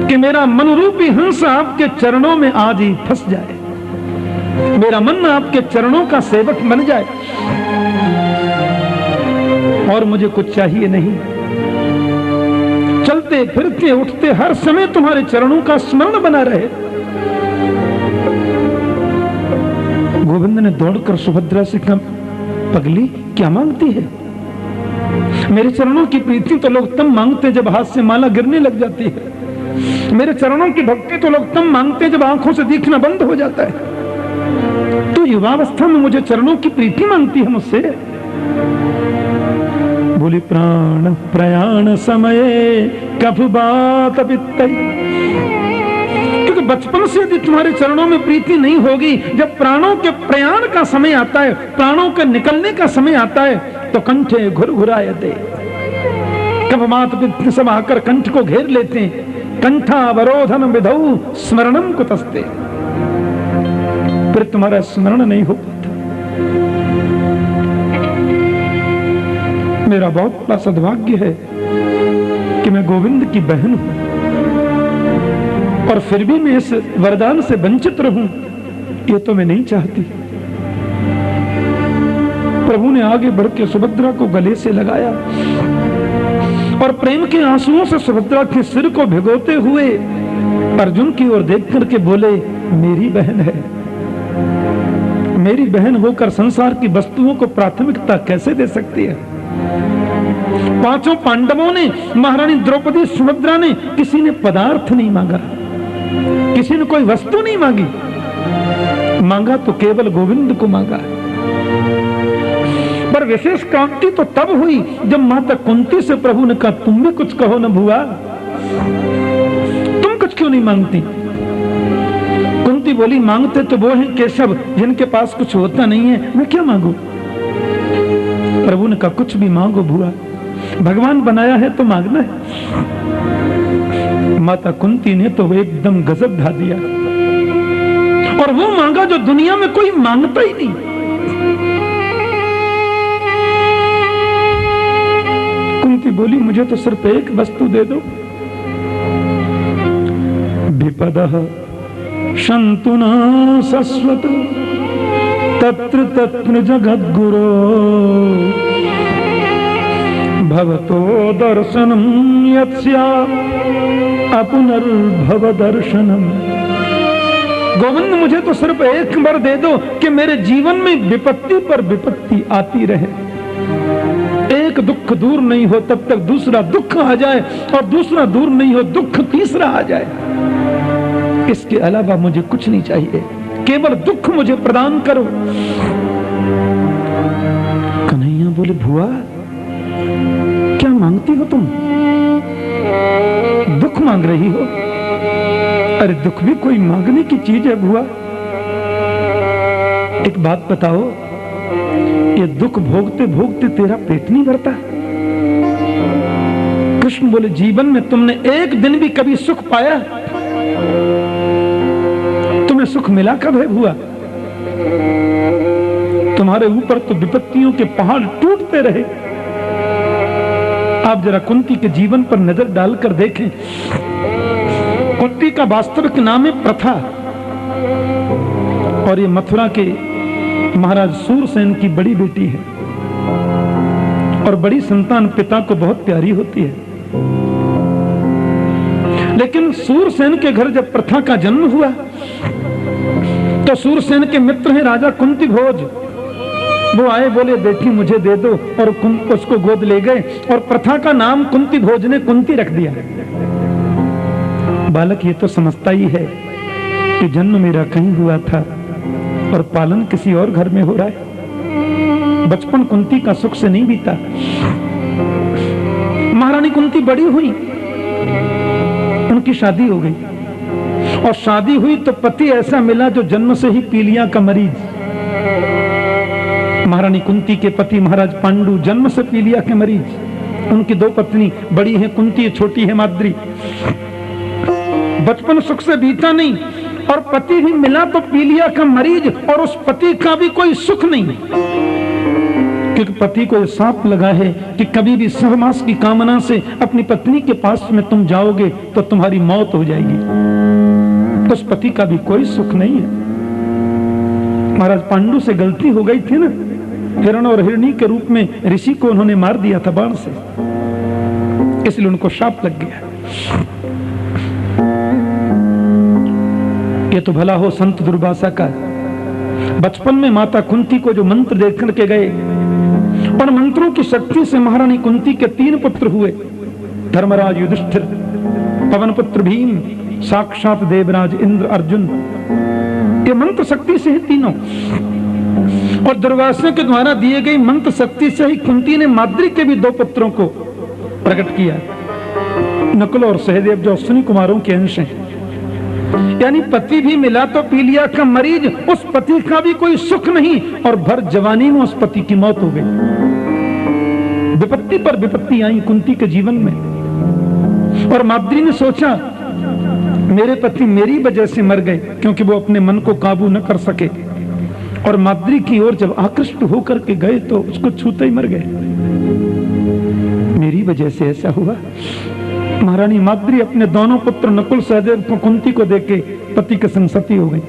कि मेरा मनरूपी हंस आपके चरणों में आज ही फंस जाए, मेरा मन आपके चरणों का सेवक बन जाए, और मुझे कुछ चाहिए नहीं। चलते फिरते उठते हर समय तुम्हारे चरणों का स्मरण बना रहे। गोविंद ने दौड़कर सुभद्रा से कहा, पगली क्या मांगती है? मेरे चरणों की प्रीति तो लोग तब मांगते जब हाथ से माला गिरने लग जाती है। मेरे चरणों की भक्ति तो लोग तब मांगते जब आंखों से दिखना बंद हो जाता है। तो युवावस्था में मुझे चरणों की प्रीति मांगती है मुझसे। बोली प्राण प्रयाण समय कब बात बितई। क्योंकि बचपन से यदि तुम्हारे चरणों में प्रीति नहीं होगी, जब प्राणों के प्रयाण का समय आता है, प्राणों के निकलने का समय आता है, तो कंठे घुरघुरायते। कब मात पिता सब आकर कंठ को घेर लेते हैं। कंठावरोधन विधौ स्मरणम कुतस्ते। फिर तुम्हारा स्मरण नहीं हो पाता। मेरा बहुत बड़ा सद्भाग्य है कि मैं गोविंद की बहन हूं, और फिर भी मैं इस वरदान से वंचित रहूं, ये तो मैं नहीं चाहती। प्रभु ने आगे बढ़ के सुभद्रा को गले से लगाया और प्रेम के आंसुओं से सुभद्रा के सिर को भिगोते हुए अर्जुन की ओर देख करके बोले, मेरी बहन है। मेरी बहन होकर संसार की वस्तुओं को प्राथमिकता कैसे दे सकती है? पांचों पांडवों ने, महारानी द्रौपदी, सुभद्रा ने, किसी ने पदार्थ नहीं मांगा, किसी ने कोई वस्तु नहीं मांगी। मांगा तो केवल गोविंद को मांगा। पर विशेष क्रांति तो तब हुई जब माता कुंती से प्रभु ने कहा, तुम भी कुछ कहो न भुआ, तुम कुछ क्यों नहीं मांगती? कुंती बोली, मांगते तो वो हैं केशव जिनके पास कुछ होता नहीं है, मैं क्या मांगू? प्रभु ने कहा, कुछ भी मांगो भुआ, भगवान बनाया है तो मांगना है। माता कुंती ने तो एकदम गजब ढा दिया, और वो मांगा जो दुनिया में कोई मांगता ही नहीं। कुंती बोली, मुझे तो सिर्फ एक वस्तु दे दो। विपदः शंतुना सस्वत तत्र तत्र जगद्गुरो भवतो दर्शनम यत्स्या अपुनर्भव दर्शनम। गोविंद, मुझे तो सिर्फ एक बार दे दो कि मेरे जीवन में विपत्ति पर विपत्ति आती रहे। एक दुख दूर नहीं हो तब तक दूसरा दुख आ जाए, और दूसरा दूर नहीं हो दुख तीसरा आ जाए। इसके अलावा मुझे कुछ नहीं चाहिए, केवल दुख मुझे प्रदान करो। कन्हैया बोले, भुआ क्या मांगती हो तुम? दुख मांग रही हो? अरे दुख भी कोई मांगने की चीज है भुआ। एक बात बताओ, ये दुख भोगते भोगते तेरा पेट नहीं भरता? कृष्ण बोले, जीवन में तुमने एक दिन भी कभी सुख पाया? तुम्हें सुख मिला कब है भुआ? तुम्हारे ऊपर तो विपत्तियों के पहाड़ टूटते रहे। आप जरा कुंती के जीवन पर नजर डालकर देखें। कुंती का वास्तविक नाम है प्रथा, और ये मथुरा के महाराज सूरसेन की बड़ी बेटी है, और बड़ी संतान पिता को बहुत प्यारी होती है। लेकिन सूरसेन के घर जब प्रथा का जन्म हुआ तो सूरसेन के मित्र हैं राजा कुंती भोज। वो आए, बोले बेटी मुझे दे दो, और उसको गोद ले गए, और प्रथा का नाम कुंती भोज ने कुंती रख दिया। बालक ये तो समझता ही है कि जन्म मेरा कहीं हुआ था और पालन किसी और घर में हो रहा है। बचपन कुंती का सुख से नहीं बीता। महारानी कुंती बड़ी हुई, उनकी शादी हो गई, और शादी हुई तो पति ऐसा मिला जो जन्म से ही पीलिया का मरीज। महारानी कुंती के पति महाराज पांडु जन्म से पीलिया के मरीज। उनकी दो पत्नी, बड़ी है कुंती, छोटी है माद्री। बचपन सुख से बीता नहीं, और पति भी मिला तो पीलिया का मरीज, और उस पति का भी कोई सुख नहीं, क्योंकि पति को सांप लगा है कि कभी भी सहवास की कामना से अपनी पत्नी के पास में तुम जाओगे तो तुम्हारी मौत हो जाएगी। तो उस पति का भी कोई सुख नहीं है। महाराज पांडु से गलती हो गई थी ना, हिरण और हिरणी के रूप में ऋषि को उन्होंने मार दिया था बाण से, इसलिए उनको शाप लग गया। ये तो भला हो संत दुर्वासा का। बचपन में माता कुंती को जो मंत्र देख करके गए और मंत्रों की शक्ति से महारानी कुंती के 3 पुत्र हुए, धर्मराज युधिष्ठिर, पवन पुत्र भीम, साक्षात देवराज इंद्र अर्जुन। ये मंत्र शक्ति से ही तीनों। और दुर्वासा के द्वारा दिए गई मंत्र शक्ति से ही कुंती ने माद्री के भी 2 पुत्रों को प्रकट किया, नकुल और सहदेव, जो अश्विनी कुमारों के अंश हैं। यानी पति भी मिला तो पी लिया का मरीज, उस पति का भी कोई सुख नहीं, और भर जवानी में उस पति की मौत हो गई। विपत्ति पर विपत्ति आई कुंती के जीवन में। और माद्री ने सोचा मेरे पति मेरी वजह से मर गए, क्योंकि वो अपने मन को काबू न कर सके, और माद्री की ओर जब आकृष्ट होकर के गए तो उसको छूते ही मर गए। मेरी वजह से ऐसा हुआ। महारानी माद्री अपने दोनों पुत्र नकुल सहदेव को कुंती को देके पति के संग सती हो गई।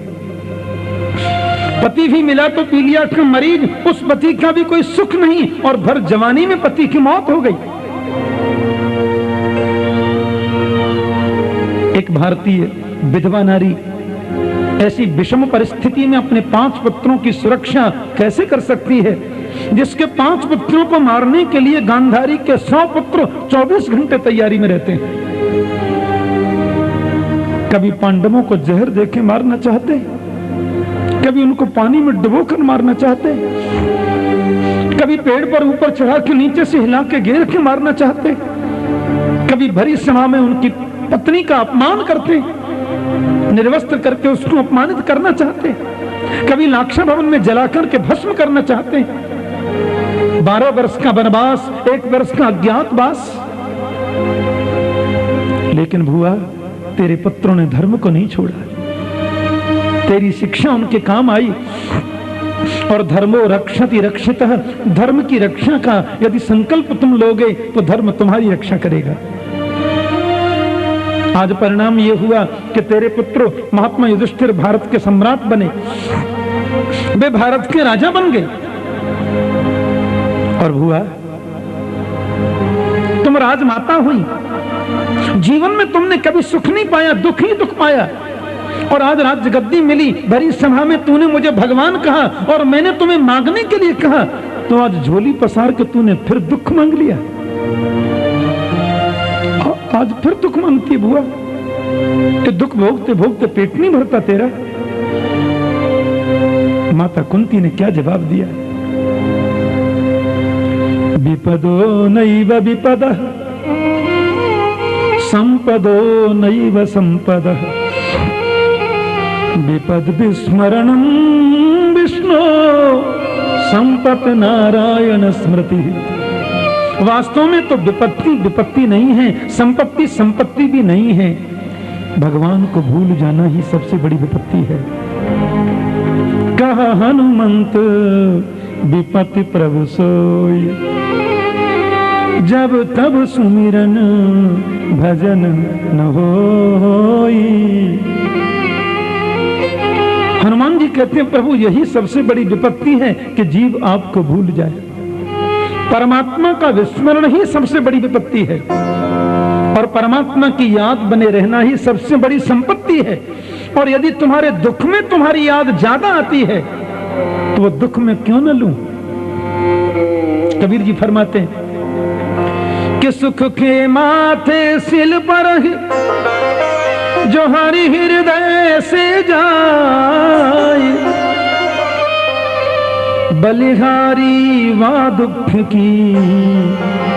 पति भी मिला तो पी लिया का मरीज, उस पति का भी कोई सुख नहीं, और भर जवानी में पति की मौत हो गई। एक भारतीय विधवा नारी ऐसी विषम परिस्थिति में अपने 5 पुत्रों की सुरक्षा कैसे कर सकती है, जिसके 5 पुत्रों को मारने के लिए गांधारी के 100 पुत्र 24 घंटे तैयारी में रहते हैं। कभी पांडवों को जहर देके मारना चाहते, कभी उनको पानी में डुबोकर मारना चाहते, कभी पेड़ पर ऊपर चढ़ा के नीचे से हिला के घेर के मारना चाहते, कभी भरी सभा में उनकी पत्नी का अपमान करते, निर्वस्त्र करके उसको अपमानित करना चाहते, कभी लाक्षा भवन में जलाकर के भस्म करना चाहते। 12 वर्ष का वनवास, 1 वर्ष का अज्ञातवास। लेकिन भुआ, तेरे पुत्रों ने धर्म को नहीं छोड़ा। तेरी शिक्षा उनके काम आई। और धर्मो रक्षति रक्षितः, धर्म की रक्षा का यदि संकल्प तुम लोगे तो धर्म तुम्हारी रक्षा करेगा। आज परिणाम यह हुआ कि तेरे पुत्र महात्मा युधिष्ठिर भारत के सम्राट बने, वे भारत के राजा बन गए। और भुआ, तुम राजमाता हुई, जीवन में तुमने कभी सुख नहीं पाया, दुख ही दुख पाया। और आज राज्य गद्दी मिली, भरी सभा में तूने मुझे भगवान कहा और मैंने तुम्हें मांगने के लिए कहा, तो आज झोली पसार के तूने फिर दुख मांग लिया। आज फिर दुख मांगती बुआ, कि दुख भोगते भोगते पेट नहीं भरता तेरा। माता कुंती ने क्या जवाब दिया? विपदो नैव विपदः, संपदो नैव संपदः, विपद विस्मरणं विष्णु, संपत् नारायण स्मृति। वास्तव में तो विपत्ति विपत्ति नहीं है, संपत्ति संपत्ति भी नहीं है। भगवान को भूल जाना ही सबसे बड़ी विपत्ति है। कहा हनुमंत विपत्ति प्रभु सोई, जब तब सुमिरन भजन न होई। हनुमान जी कहते हैं प्रभु यही सबसे बड़ी विपत्ति है कि जीव आपको भूल जाए। परमात्मा का विस्मरण ही सबसे बड़ी विपत्ति है, और परमात्मा की याद बने रहना ही सबसे बड़ी संपत्ति है। और यदि तुम्हारे दुख में तुम्हारी याद ज्यादा आती है तो वो दुख में क्यों न लूं। कबीर जी फरमाते हैं कि सुख के माथे सिल पर जो हरि हृदय से जाए, बलिहारी वा दुख की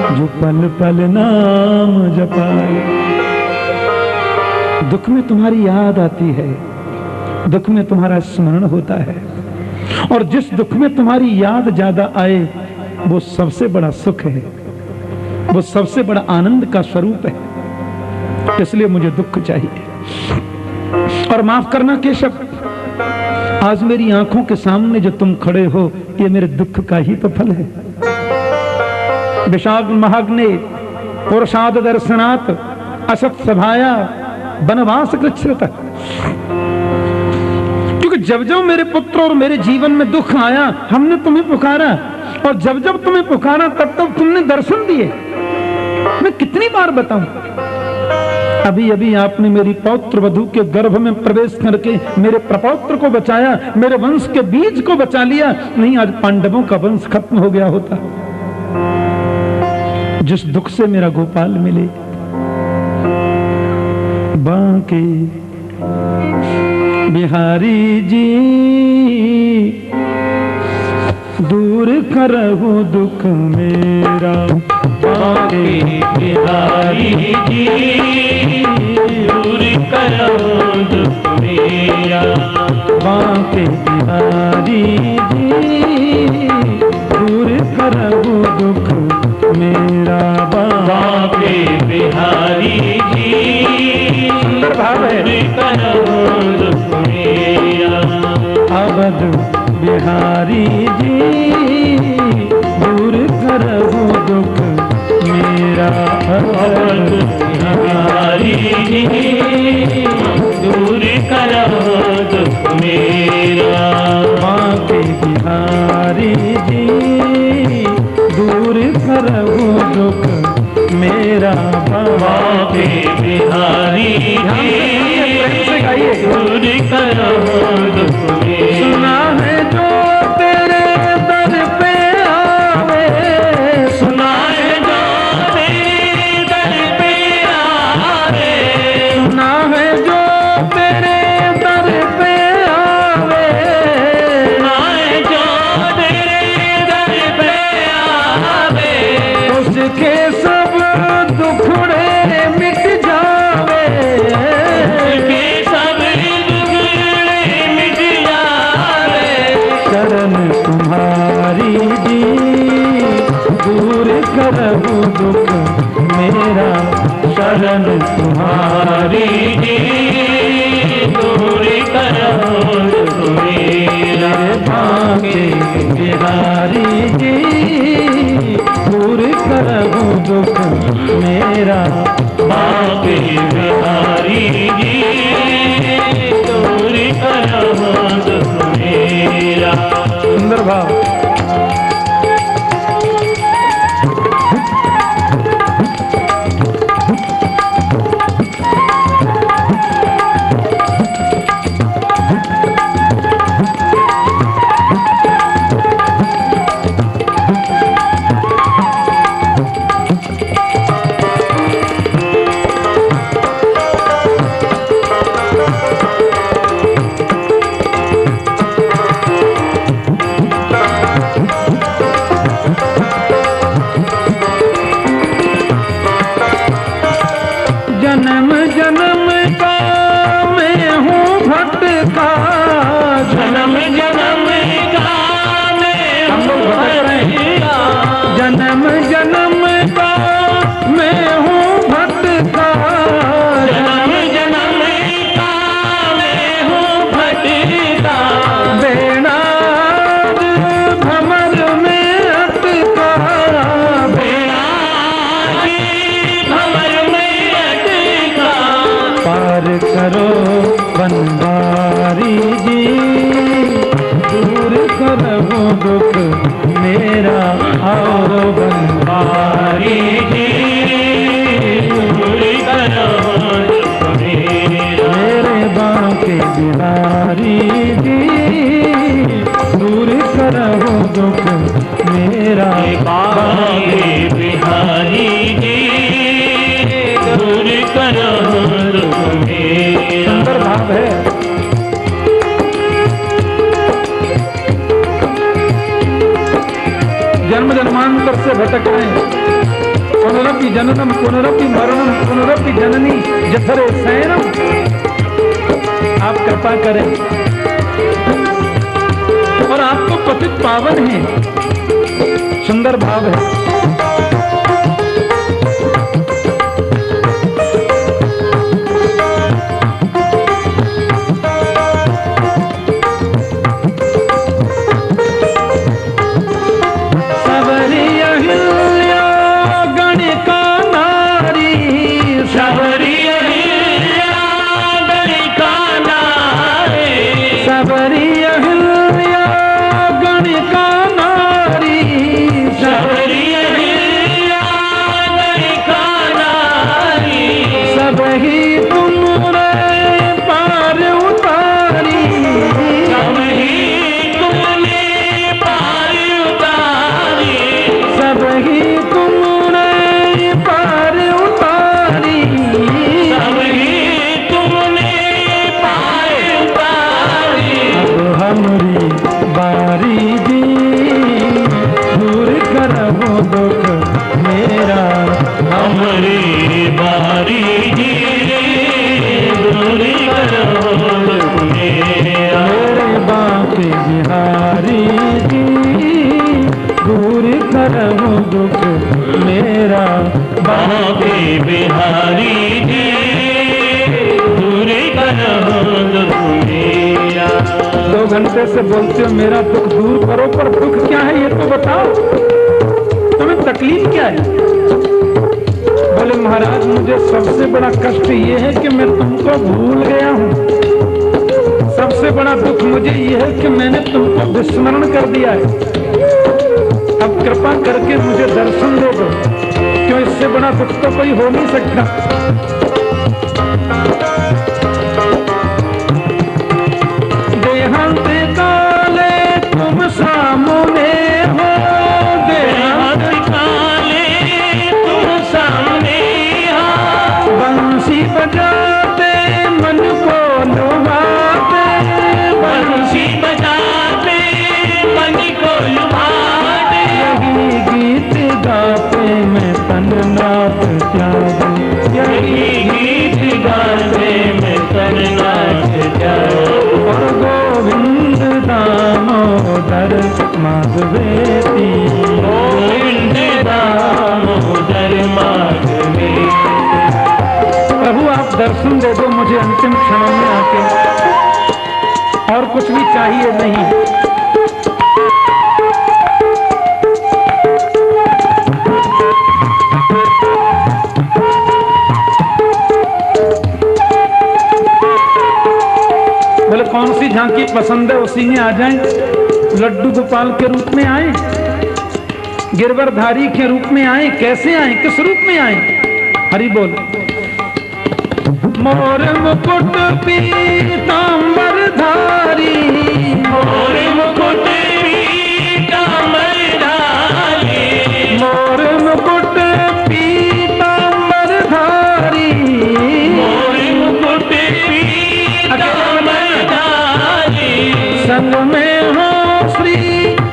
जो पल पल नाम जपाए। दुख में तुम्हारी याद आती है, दुख में तुम्हारा स्मरण होता है, और जिस दुख में तुम्हारी याद ज्यादा आए वो सबसे बड़ा सुख है, वो सबसे बड़ा आनंद का स्वरूप है। इसलिए मुझे दुख चाहिए। और माफ करना केशव, आज मेरी आंखों के सामने जो तुम खड़े हो ये मेरे दुख का ही तो फल है। विषाग महाग्ने पुरुषाद दर्शनात् असत सभाया वनवास कृच्छ्रत। क्योंकि जब जब मेरे पुत्र और मेरे जीवन में दुख आया हमने तुम्हें पुकारा, और जब जब तुम्हें पुकारा तब तब तुमने दर्शन दिए। मैं कितनी बार बताऊं। अभी अभी आपने मेरी पौत्र वधू के गर्भ में प्रवेश करके मेरे प्रपौत्र को बचाया, मेरे वंश के बीज को बचा लिया। नहीं आज पांडवों का वंश खत्म हो गया होता। जिस दुख से मेरा गोपाल मिले, बांके बिहारी जी दूर करहु दुख मेरा। बांके बिहारी जी दूर करहु दुख मेरा। बांके बिहारी जी दूर करहु दुख मेरा। बांके बिहारी जी भाव है दूर करहु दुख मेरा। अवध बिहारी जी दूर करहु दुख मेरा। अवध बिहारी जी दूर करहु दुख मेरा। बांके बिहारी जी दूर करहु दुख मेरा। बांके बिहारी जी दूर करहु दुख मेरा। सुना है जो तेरे दर पे आवे, सुना है जो तेरे दर पे आवे। सुना है जो तेरे दर पे आवे, सुना है जो तेरे दर पे आवे। उसके सब दुखड़े मिट जावे। उसके सब दुखड़े मिट जावे। शरण तुम्हारी जी दूर करहु दुख मेरा। शरण तुम्हारी जी दूर करहु दुख मेरा। बांके बिहारी जी दूर करहु दुख मेरा। बांके बिहारी जी दूर करहु दुख मेरा। सुंदर भाव। जन्म जन्म का मैं हूँ भटका। जन्म जन्म का मैं हूँ भटका। जन्म जन्म का मैं हूँ भटका। जन्म जन्म का मैं हूँ भटका। बेड़ा भंवर में अटका। बेड़ा भंवर में अटका। पार करो बनवारी जी दूर करहु दुख मेरा। आओ बनवारी जी दूर करहु दुख मेरा। मेरे बांके बिहारी जी दूर करहु दुख मेरा। बांके बिहारी जी दूर करहु दुख मेरा। सुंदर भाव है। जन्म जन्मांतर से भटक रहे हैं। पुनरपि जननम पुनरपि मरणम पुनरपि जननी जठरे शयनम। आप कृपा करें और आप तो पतित पावन हैं। सुंदर भाव है। शबरी घंटे से बोलते हो मेरा दुख दूर करो, पर दुख क्या है ये तो बताओ, तुम्हें तकलीफ क्या है? बोले महाराज मुझे सबसे बड़ा कष्ट ये है कि मैं तुमको भूल गया हूँ। सबसे बड़ा दुख मुझे ये है कि मैंने तुमको विस्मरण कर दिया है। अब कृपा करके मुझे दर्शन दे दो, क्यों इससे बड़ा दुख तो कोई हो नहीं सकता। देहांत काले तुम सामने हो, देहांत काले तुम सामने हो, बंसी बजाते मन को लुभाते, बंसी बजाते मन को लुभाते, यही गीत गाते मैं तन नाथ त्यागूं, यही गीत गाते मैं तन नाथ त्यागूं। और गोविंद दामोदर माधवेती, गोविंद दामोदर माधवेती। प्रभु आप दर्शन दे दो मुझे अंतिम क्षणों में आके, और कुछ भी चाहिए नहीं। बोले कौन सी झांकी पसंद है उसी में आ जाएं। लड्डू गोपाल के रूप में आए, गिरवरधारी के रूप में आए, कैसे आए, किस रूप में आए? हरि बोल। मोर मुकुट पीतांबर धारी, मोर मुकुट पीतांबर धारी, मोर मुकुट पीतांबर धारी, मोर मुकुट पीतांबर धारी, संग में हो श्री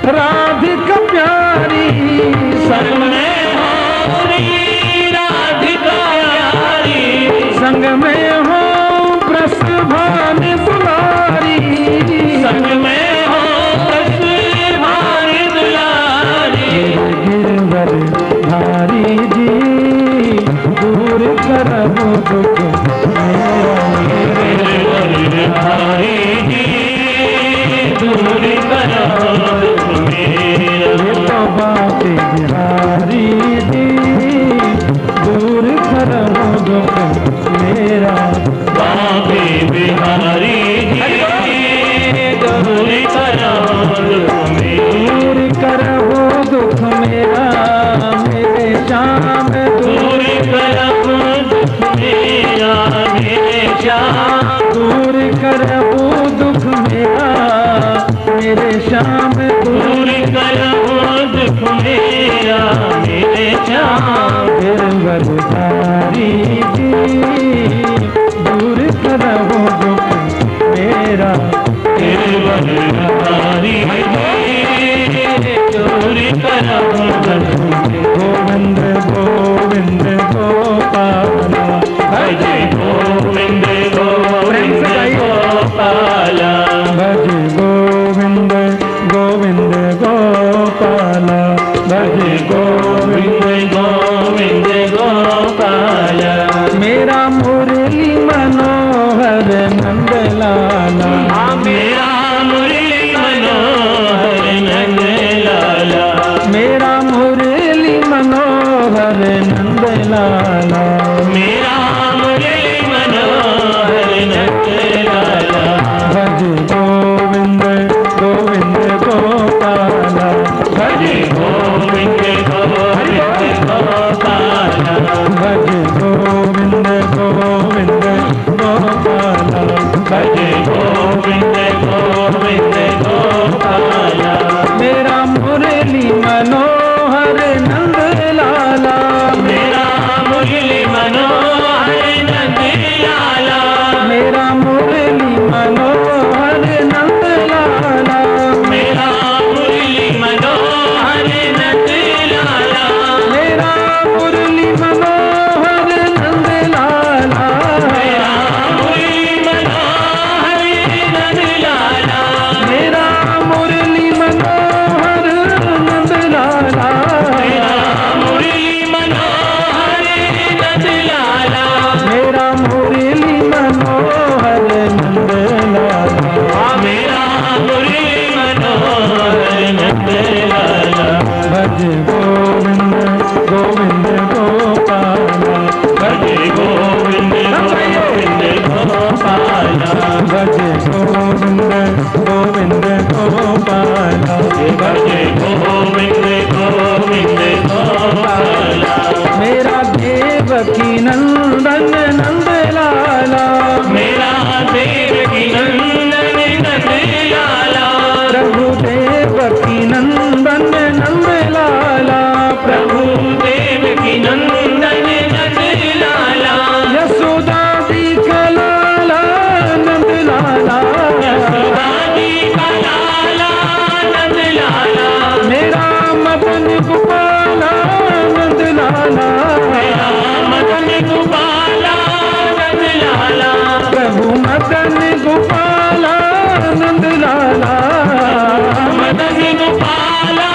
राधिका प्यारी, संग में हो श्री राधिका प्यारी, संग में हो प्रसभान दुलारी, संग में हो प्रसभान दुलारी। गिरवर धारी जी दूर करबो दुख मेरा, गिरवरधारी जी दूर करो दुख मेरा। ये तो बात बिहारी जी दूर करबो दुख मेरा, बाबे बिहारी जी दूर करो दुख मेरा। दूर करबो दुख मेरा, मेरे श्याम दूर करो दुख मेरा मेरे श्याम, दूर करबो दुख मेरा, मेरे श्याम दूर करो दुख मेरा मेरे श्याम। गिरवरधारी जी दूर करबो दुख मेरा, गिरवरधारी जी दूर करो दुख मेरा। गोविंद गोविंद गोपाल, भजे गोविंद गोविंद गोपाल, भज गोविंद गोविंद गोपाल, भज गोविंद गोविंद गोपाल। मेरा मुरली मनोहर नंदलाला, मेरा मुरली मनोहर नंदलाला, मेरा मुरली मनोहर नंदलाला, मेरा मुरली मनोहर नंदलाला। भज गोविंद गोविंद गोपाल, भज गोविंद गोविंद गोपाल, भज गोविंद गोविंद गोपाल, भज गोविंद लाला, प्रभु मदन गोपाला नंद लाला, मदन गोपाला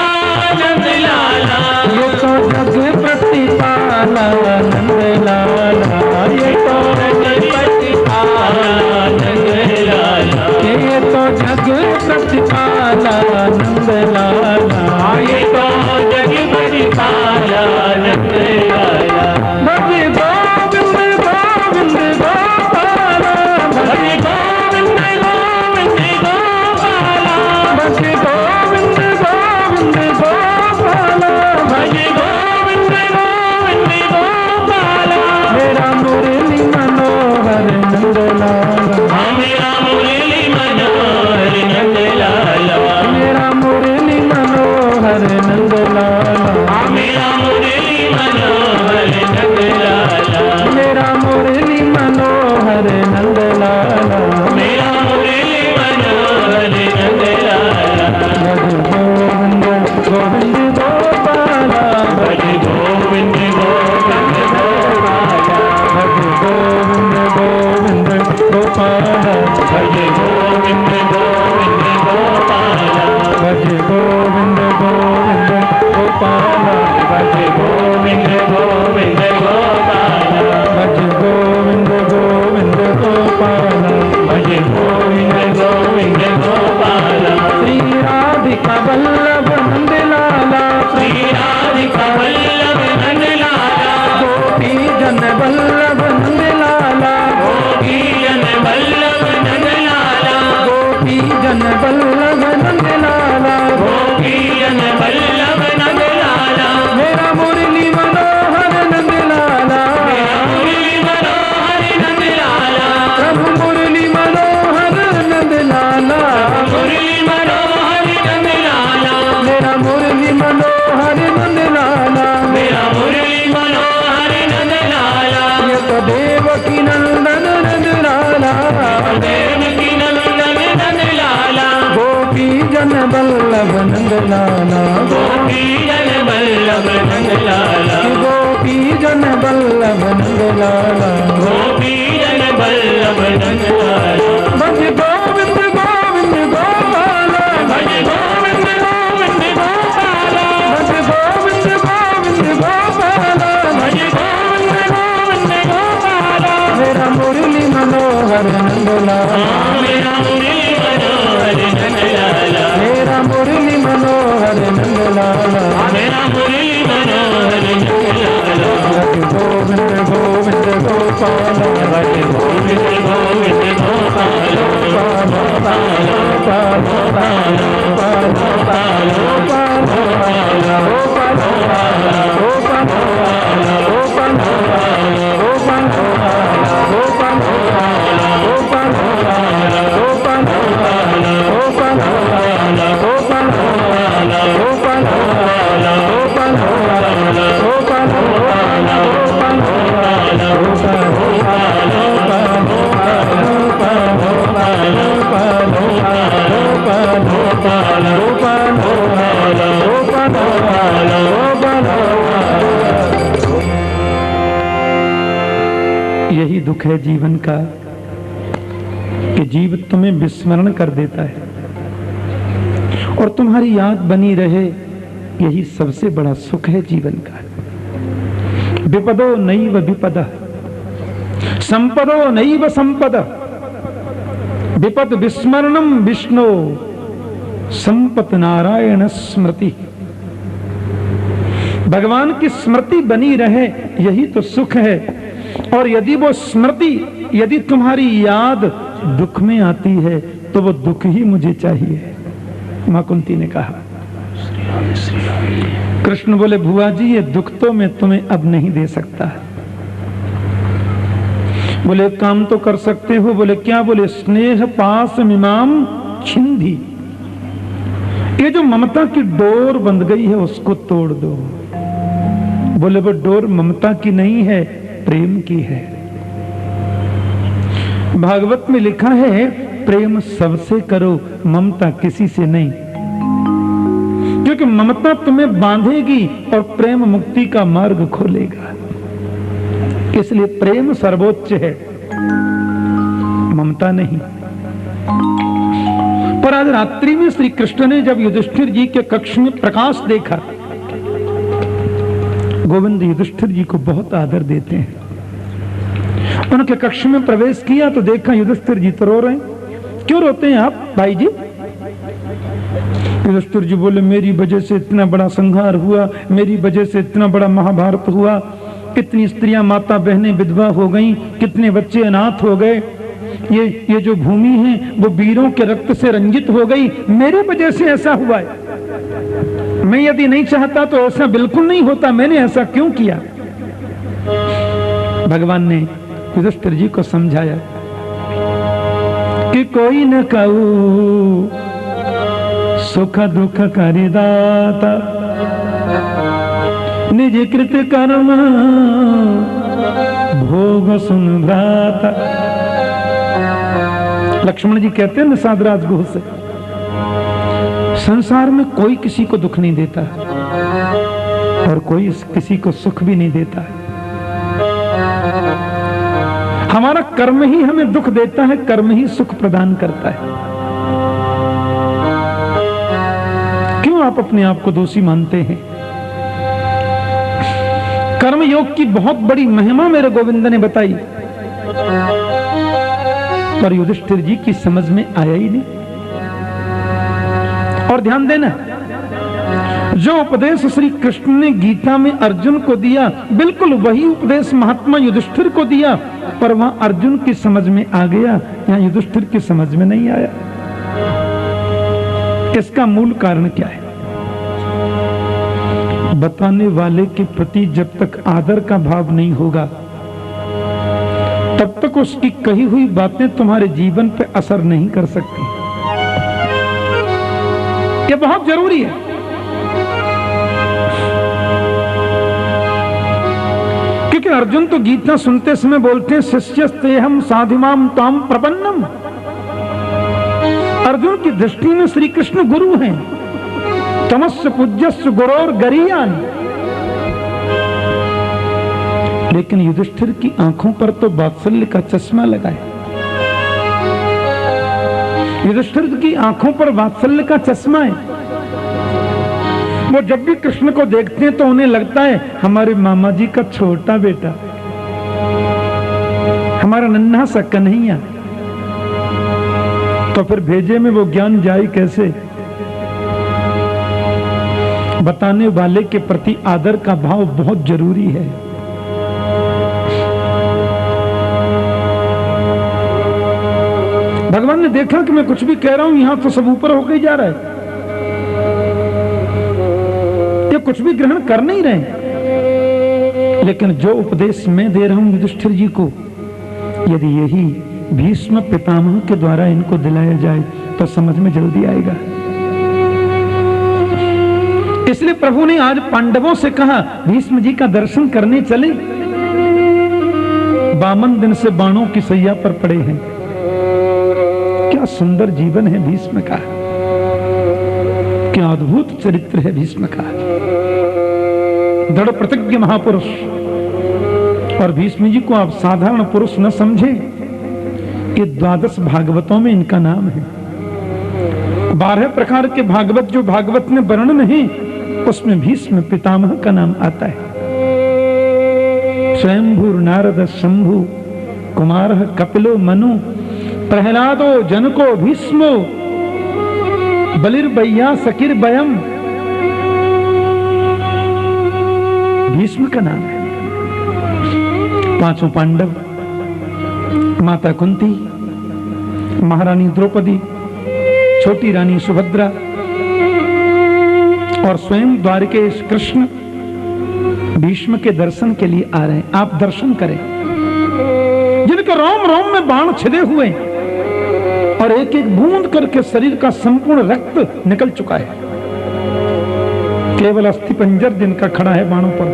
नंद लाला, ये तो जग प्रतिपाला नंद लाला, ये तो जग प्रतिपाला नंद लाला, ये तो जग प्रतिपाला नंद लाला, ये तो जग प्रतिपाला नंद लाला। भजे गोविंद गोविंद गोपाला, हरे गोविंद गोविंद गोपाला, भजे गोविंद गोविंद गोपाला, हरे गोविंद गोविंद गोपाला, मेरा मुरली मनोहर नंद लाला, मेरा मुरली मनोहर नंद लाला, मेरा मुरली मनोहर नंद लाला, मेरा मुरली मनोहर नंद लाला, मेरा मुरली मनोहर नंद लाला, मेरा मुरली मनोहर नंद लाला। भज गोविंद गोविंद गोपाला, भज गोविंद गोविंद गोपाला, भज गोविंद गोविंद गोपाला, भज गोविंद गोविंद गोपाला, भज गोविंद गोविंद गोपाला, भज गोविंद गोविंद गोपाला, भज गोविंद गोविंद गोपाला, भज गोविंद गोविंद गोपाला। श्री राधिका वल्लभ नंद लाला, श्री राधिका वल्लभ नंद लाला, गोपी जन वल्लभ नंद लाला, गोपी जन वल्लभ नंद लाला, गोपी जन वल्लभ नंद लाला, गोपी जन वल्लभ नंद लाला, मेरा मुरली मनोहर नंद लाला, मुरली मनोहर नंद लाला, प्रभु मुरली मनोहर नंद लाला, मुरली मनोहर नंद लाला, मेरा मुरली मनोहर नंद लाला, मेरा मुरली मनोहर नंद लाला, ये तो देवकी नंदन नंद लाला, देवकी नंदन नंद लाला, गोपी जन वल्लभ नंद लाला, गोपी जन वल्लभ नंद लाला, गोपी जन वल्लभ नंद लाला, गोपी जन वल्लभ नंद लाला। भज गोविंद गोविंद गोपाला, भज गोविंद गोविंद गोपाला, भज गोविंद गोविंद गोपाला, भज गोविंद गोविंद गोपाला, मेरा मुरली मनोहर नंद लाला, मेरा मुरली मनोहर नंद लाला, मेरा मुरली मनोहर नंद लाला, मेरा मुरली मनोहर नंद लाला, भज गोविंद गोविंद गोपाला, भज गोविंद गोविंद गोपाला, गोपाला, गोपाला, गोपाला, गोपाला, यही दुख है जीवन का कि जीव तुम्हें विस्मरण कर देता है और तुम्हारी याद बनी रहे, यही सबसे बड़ा सुख है जीवन का। विपदो नैव विपद, संपदो नैव संपद, विपद विस्मरणम विष्णु, संपत नारायण स्मृति। भगवान की स्मृति बनी रहे, यही तो सुख है। और यदि वो स्मृति, यदि तुम्हारी याद दुख में आती है तो वो दुख ही मुझे चाहिए। मां कुंती ने कहा। कृष्ण बोले भुआ जी ये दुख तो मैं तुम्हें अब नहीं दे सकता। बोले काम तो कर सकते हो। बोले क्या? बोले स्नेह पास मिमाम छिंदी, ये जो ममता की डोर बंध गई है उसको तोड़ दो। बोले वो डोर ममता की नहीं है, प्रेम की है। भागवत में लिखा है प्रेम सबसे करो, ममता किसी से नहीं, क्योंकि ममता तुम्हें बांधेगी और प्रेम मुक्ति का मार्ग खोलेगा। इसलिए प्रेम सर्वोच्च है। ममता नहीं। पर आज रात्रि में श्री कृष्ण ने जब युधिष्ठिर जी के कक्ष में प्रकाश देखा, गोविंद युधिष्ठिर जी को बहुत आदर देते हैं। उनके कक्ष में प्रवेश किया तो देखा युधिष्ठिर जी तो रो रहे हैं। क्यों रोते हैं आप भाई जी? युधिष्ठिर जी बोले, मेरी वजह से इतना बड़ा संहार हुआ, मेरी वजह से इतना बड़ा महाभारत हुआ, कितनी स्त्रियां माता बहनें विधवा हो गईं, कितने बच्चे अनाथ हो गए, ये जो भूमि है वो वीरों के रक्त से रंजित हो गई, मेरी वजह से ऐसा हुआ है। मैं यदि नहीं चाहता तो ऐसा बिल्कुल नहीं होता, मैंने ऐसा क्यों किया? भगवान ने युधिष्ठिर जी को समझाया कि कोई न कहू सुख दुख करिदाता, निज कृत कर्म भोग सुन भ्राता। लक्ष्मण जी कहते हैं निषाद राजगुह से, संसार में कोई किसी को दुख नहीं देता और कोई किसी को सुख भी नहीं देता है। हमारा कर्म ही हमें दुख देता है, कर्म ही सुख प्रदान करता है। क्यों आप अपने आप को दोषी मानते हैं? कर्म योग की बहुत बड़ी महिमा मेरे गोविंद ने बताई, पर युधिष्ठिर जी की समझ में आया ही नहीं। और ध्यान देना, जो उपदेश श्री कृष्ण ने गीता में अर्जुन को दिया, बिल्कुल वही उपदेश महात्मा युधिष्ठिर को दिया, पर वहां अर्जुन की समझ में आ गया, यहां युधिष्ठिर की समझ में नहीं आया। इसका मूल कारण क्या है? बताने वाले के प्रति जब तक आदर का भाव नहीं होगा, तब तक उसकी कही हुई बातें तुम्हारे जीवन पे असर नहीं कर सकती। ये बहुत जरूरी है। क्योंकि अर्जुन तो गीता सुनते समय बोलते हैं, शिष्यस्तेहम साधिमाम ताम प्रपन्नम। अर्जुन की दृष्टि में श्री कृष्ण गुरु हैं। तमस्य पूज्यस्य गुरोर गरीयान। लेकिन युधिष्ठिर की आंखों पर तो वात्सल्य का चश्मा लगा है। युधिष्ठिर की आंखों पर वात्सल्य का चश्मा है। वो जब भी कृष्ण को देखते हैं तो उन्हें लगता है हमारे मामा जी का छोटा बेटा, हमारा नन्हा सा कन्हैया। तो फिर भेजे में वो ज्ञान जाए कैसे? बताने वाले के प्रति आदर का भाव बहुत जरूरी है। भगवान ने देखा कि मैं कुछ भी कह रहा हूं, यहां तो सब ऊपर होकर ही जा रहा है, ये कुछ भी ग्रहण कर नहीं रहे। लेकिन जो उपदेश मैं दे रहा हूं युधिष्ठिर जी को, यदि यही भीष्म पितामह के द्वारा इनको दिलाया जाए तो समझ में जल्दी आएगा। इसलिए प्रभु ने आज पांडवों से कहा, भीष्म जी का दर्शन करने चले। 52 दिन से बाणों की सैया पर पड़े हैं। क्या सुंदर जीवन है भीष्म का, क्या अद्भुत चरित्र है भीष्म का। दृढ़ प्रतिज्ञ महापुरुष। और भीष्म जी को आप साधारण पुरुष न समझे, ये 12 भागवतों में इनका नाम है। 12 प्रकार के भागवत जो भागवत में वर्णन है, उसमें भीष्म पितामह का नाम आता है। स्वयंभूर नारद शंभु कुमार कपिलो मनु प्रहलादो जनको भीष्मो बलिर्बैया सकिर बयम। भीष्म का नाम है। 5 पांडव, माता कुंती, महारानी द्रौपदी, छोटी रानी सुभद्रा और स्वयं द्वारकेश कृष्ण भीष्म के दर्शन के लिए आ रहे हैं। आप दर्शन करें, जिनके रोम रोम में बाण छिदे हुए और एक एक बूंद करके शरीर का संपूर्ण रक्त निकल चुका है। केवल अस्थि पंजर जिनका खड़ा है बाणों पर।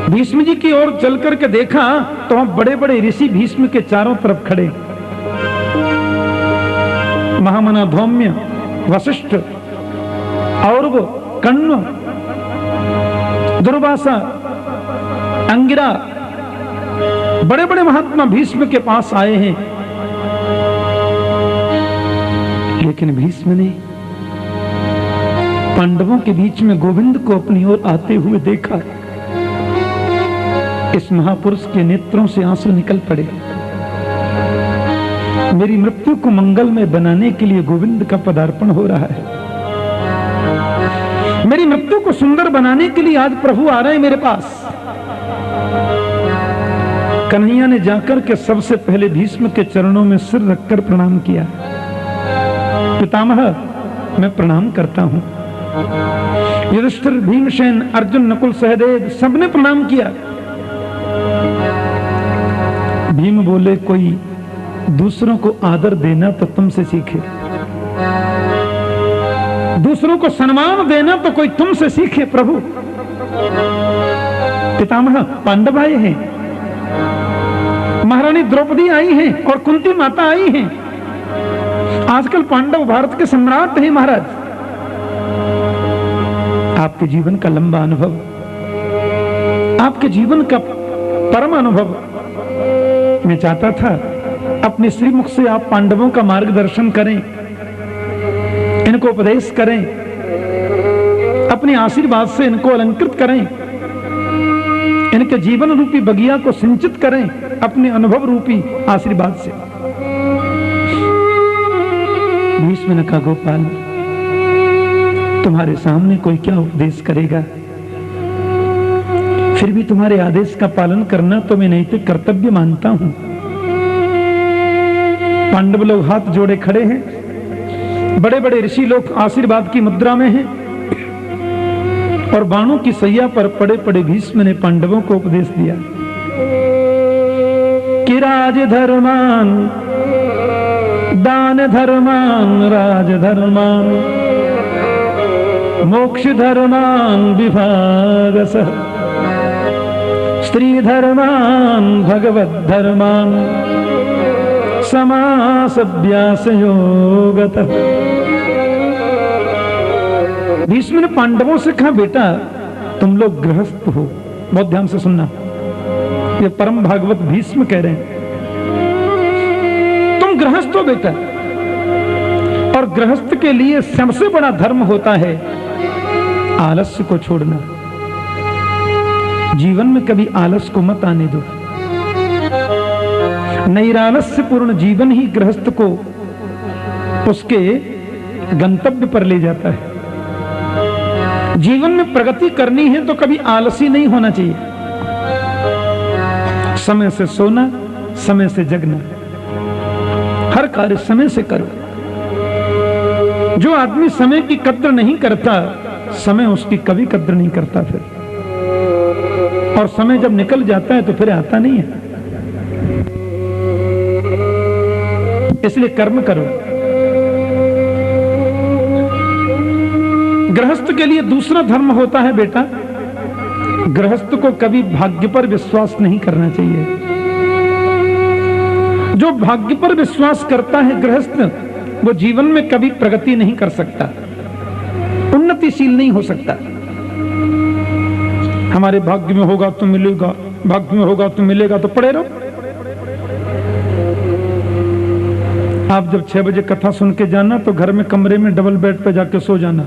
भीष्म जी की ओर चल करके देखा तो वहां बड़े बड़े ऋषि भीष्म के चारों तरफ खड़े। महामना धौम्य, वशिष्ठ, औरव, कण्व, दुर्वासा, अंगिरा, बड़े बड़े महात्मा भीष्म के पास आए हैं, लेकिन भीष्म ने पांडवों के बीच में गोविंद को अपनी ओर आते हुए देखा। इस महापुरुष के नेत्रों से आंसू निकल पड़े। मेरी मृत्यु को मंगलमय बनाने के लिए गोविंद का पदार्पण हो रहा है। मेरी मृत्यु को सुंदर बनाने के लिए आज प्रभु आ रहे हैं मेरे पास। कन्हैया ने जाकर के सबसे पहले भीष्म के चरणों में सिर रखकर प्रणाम किया। पितामह, मैं प्रणाम करता हूं। युधिष्ठिर, भीमसेन, अर्जुन, नकुल, सहदेव सबने प्रणाम किया। भीम बोले, कोई दूसरों को आदर देना तो तुमसे सीखे, दूसरों को सम्मान देना तो कोई तुमसे सीखे प्रभु। पितामह, पांडव आए हैं, महारानी द्रौपदी आई हैं और कुंती माता आई हैं। आजकल पांडव भारत के सम्राट हैं महाराज। आपके जीवन का लंबा अनुभव, आपके जीवन का परम अनुभव, मैं चाहता था अपने श्रीमुख से आप पांडवों का मार्गदर्शन करें, इनको उपदेश करें, अपने आशीर्वाद से इनको अलंकृत करें, इनके जीवन रूपी बगिया को सिंचित करें अपने अनुभव रूपी आशीर्वाद से। भीष्म ने कहा, गोपाल, तुम्हारे सामने कोई क्या उपदेश करेगा, फिर भी तुम्हारे आदेश का पालन करना तो मैं नैतिक कर्तव्य मानता हूं। पांडव लोग हाथ जोड़े खड़े हैं, बड़े बड़े ऋषि लोग आशीर्वाद की मुद्रा में हैं, और बाणों की सैया पर पड़े पड़े भीष्म ने पांडवों को उपदेश दिया कि राज धर्मान दान धर्मान राज धर्मान मोक्ष धर्मान विभागसः स्त्री धर्मान भगवत धर्मान समासभ्यास योगतः। भीष्म ने पांडवों से कहा, बेटा तुम लोग गृहस्थ हो, बहुत ध्यान से सुनना, ये परम भागवत भीष्म कह रहे हैं, तुम गृहस्थ हो बेटा, और गृहस्थ के लिए सबसे बड़ा धर्म होता है आलस्य को छोड़ना। जीवन में कभी आलस को मत आने दो। नैरालस्य पूर्ण जीवन ही गृहस्थ को उसके गंतव्य पर ले जाता है। जीवन में प्रगति करनी है तो कभी आलसी नहीं होना चाहिए। समय से सोना, समय से जगना, हर कार्य समय से करो। जो आदमी समय की कद्र नहीं करता, समय उसकी कभी कद्र नहीं करता फिर, और समय जब निकल जाता है तो फिर आता नहीं है। इसलिए कर्म करो। गृहस्थ के लिए दूसरा धर्म होता है बेटा, गृहस्थ को कभी भाग्य पर विश्वास नहीं करना चाहिए। जो भाग्य पर विश्वास करता है गृहस्थ, वो जीवन में कभी प्रगति नहीं कर सकता, उन्नतिशील नहीं हो सकता। हमारे भाग्य में होगा तो मिलेगा, भाग्य में होगा तो मिलेगा, तो पड़े रहो। आप जब 6 बजे कथा सुन के जाना तो घर में कमरे में डबल बेड पे जाके सो जाना,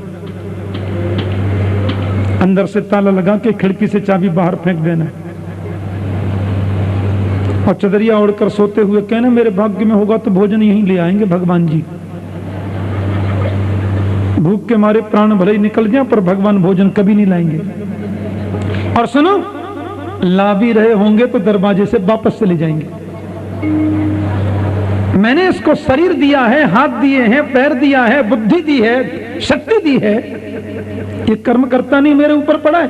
अंदर से ताला लगा के खिड़की से चाबी बाहर फेंक देना, और चदरिया ओढ़कर सोते हुए कहना, मेरे भाग्य में होगा तो भोजन यहीं ले आएंगे भगवान जी। भूख के मारे प्राण भले ही निकल जाए पर भगवान भोजन कभी नहीं लाएंगे। और सुनो, ला भी रहे होंगे तो दरवाजे से वापस चले जाएंगे। मैंने इसको शरीर दिया है, हाथ दिए हैं, पैर दिया है, बुद्धि दी है, शक्ति दी है, ये कर्म करता नहीं मेरे ऊपर पड़ा है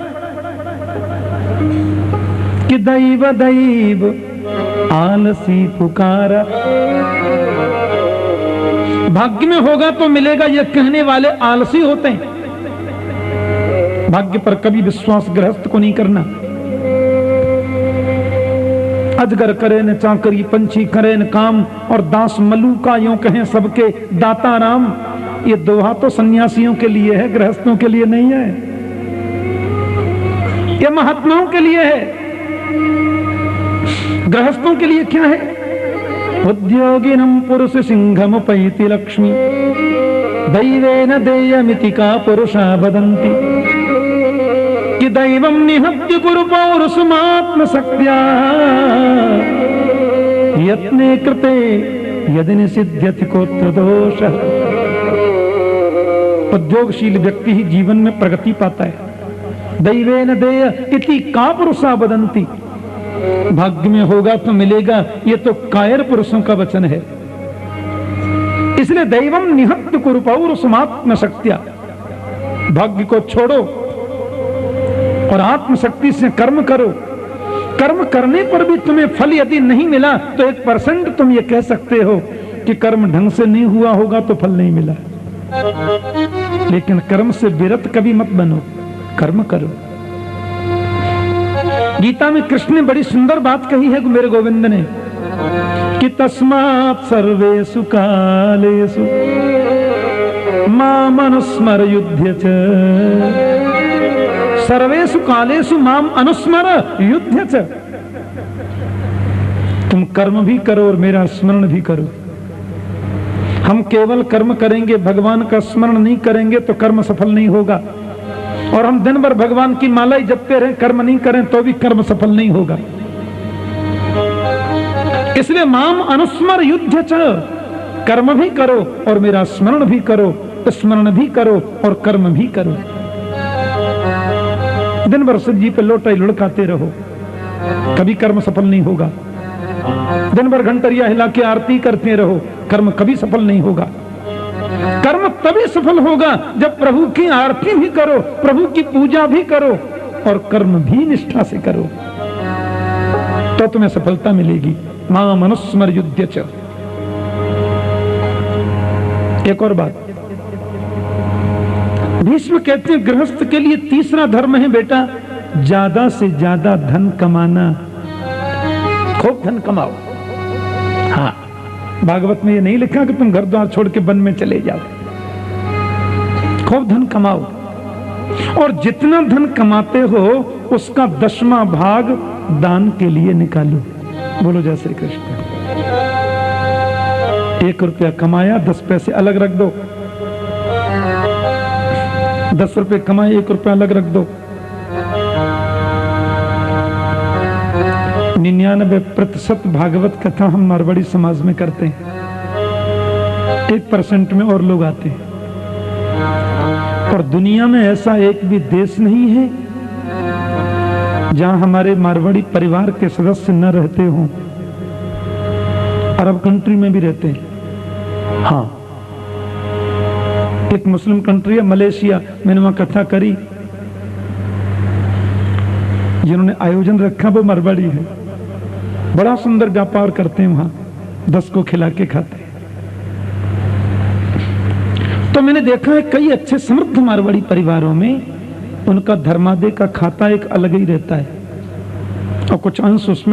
कि दैव दैव आलसी पुकारा। भाग्य में होगा तो मिलेगा, ये कहने वाले आलसी होते हैं। भाग्य पर कभी विश्वास गृहस्थ को नहीं करना। अजगर करे न चाकरी, पंछी करे न काम, और दास मलूका यूं कहें सबके दाता राम। ये दोहा तो सन्यासियों के लिए है, गृहस्थों के लिए नहीं है। ये महात्माओं के लिए है। गृहस्थों के लिए क्या है? उद्योगिनम पुरुष सिंहमुपैति लक्ष्मी दैवेन देयमिति का पुरुषा वदन्ति कि दैवं निहत्य कुरु पौरुषमात्मशक्त्या यत्ने कृते यदि निषिध्यति कोत्र दोषः। उद्योगशील व्यक्ति ही जीवन में प्रगति पाता है। दैवेन देय इति का पुरुषा वदन्ति, भाग्य में होगा तो मिलेगा, ये तो कायर पुरुषों का वचन है। इसलिए दैवम निहत्य कुरु पौरुषमात्मशक्त्या, भाग्य को छोड़ो और आत्मशक्ति से कर्म करो। कर्म करने पर भी तुम्हें फल यदि नहीं मिला तो 1% तुम ये कह सकते हो कि कर्म ढंग से नहीं हुआ होगा तो फल नहीं मिला। लेकिन कर्म से विरत कभी मत बनो, कर्म करो। गीता में कृष्ण ने बड़ी सुंदर बात कही है मेरे गोविंद ने कि तस्मात् सर्वेषु कालेषु माम अनुस्मर युध्य च, सर्वेषु कालेषु माम अनुस्मर युध्य च। तुम कर्म भी करो और मेरा स्मरण भी करो। हम केवल कर्म करेंगे, भगवान का स्मरण नहीं करेंगे तो कर्म सफल नहीं होगा। और हम दिन भर भगवान की माला ही जपते रहें, कर्म नहीं करें तो भी कर्म सफल नहीं होगा। इसलिए माम अनुस्मर युध्य च, कर्म भी करो और मेरा स्मरण भी करो, स्मरण भी करो और कर्म भी करो। दिन भर शिव जी पे लोटा लुढ़काते रहो, कभी कर्म सफल नहीं होगा। दिन भर घंटरिया हिला के आरती करते रहो, कर्म कभी सफल नहीं होगा। कर्म तभी सफल होगा जब प्रभु की आरती भी करो, प्रभु की पूजा भी करो और कर्म भी निष्ठा से करो, तो तुम्हें सफलता मिलेगी। माम अनुस्मर युध्य च। एक और बात, भीष्म कहते हैं गृहस्थ के लिए तीसरा धर्म है बेटा, ज्यादा से ज्यादा धन कमाना। खूब धन कमाओ। हाँ, भागवत में ये नहीं लिखा कि तुम घर द्वार छोड़ के वन में चले जाओ। खूब धन कमाओ और जितना धन कमाते हो उसका 10वां भाग दान के लिए निकालो। बोलो जय श्री कृष्ण। 1 रुपया कमाया, 10 पैसे अलग रख दो। 10 रुपए कमाए, 1 रुपया अलग रख दो। 99% भागवत कथा हम मारवाड़ी समाज में करते हैं, 1% में और लोग आते हैं। और दुनिया में ऐसा एक भी देश नहीं है जहां हमारे मारवाड़ी परिवार के सदस्य न रहते हों। अरब कंट्री में भी रहते हैं। हाँ, एक मुस्लिम कंट्री है मलेशिया, मैंने वहां कथा करी। जिन्होंने आयोजन रखा वो मारवाड़ी है, बड़ा सुंदर व्यापार करते हैं वहां, 10 को खिला के खाते हैं। तो मैंने देखा है कई अच्छे समृद्ध मारवाड़ी परिवारों में उनका धर्मादय का खाता एक अलग ही रहता है और कुछ अंश उसमें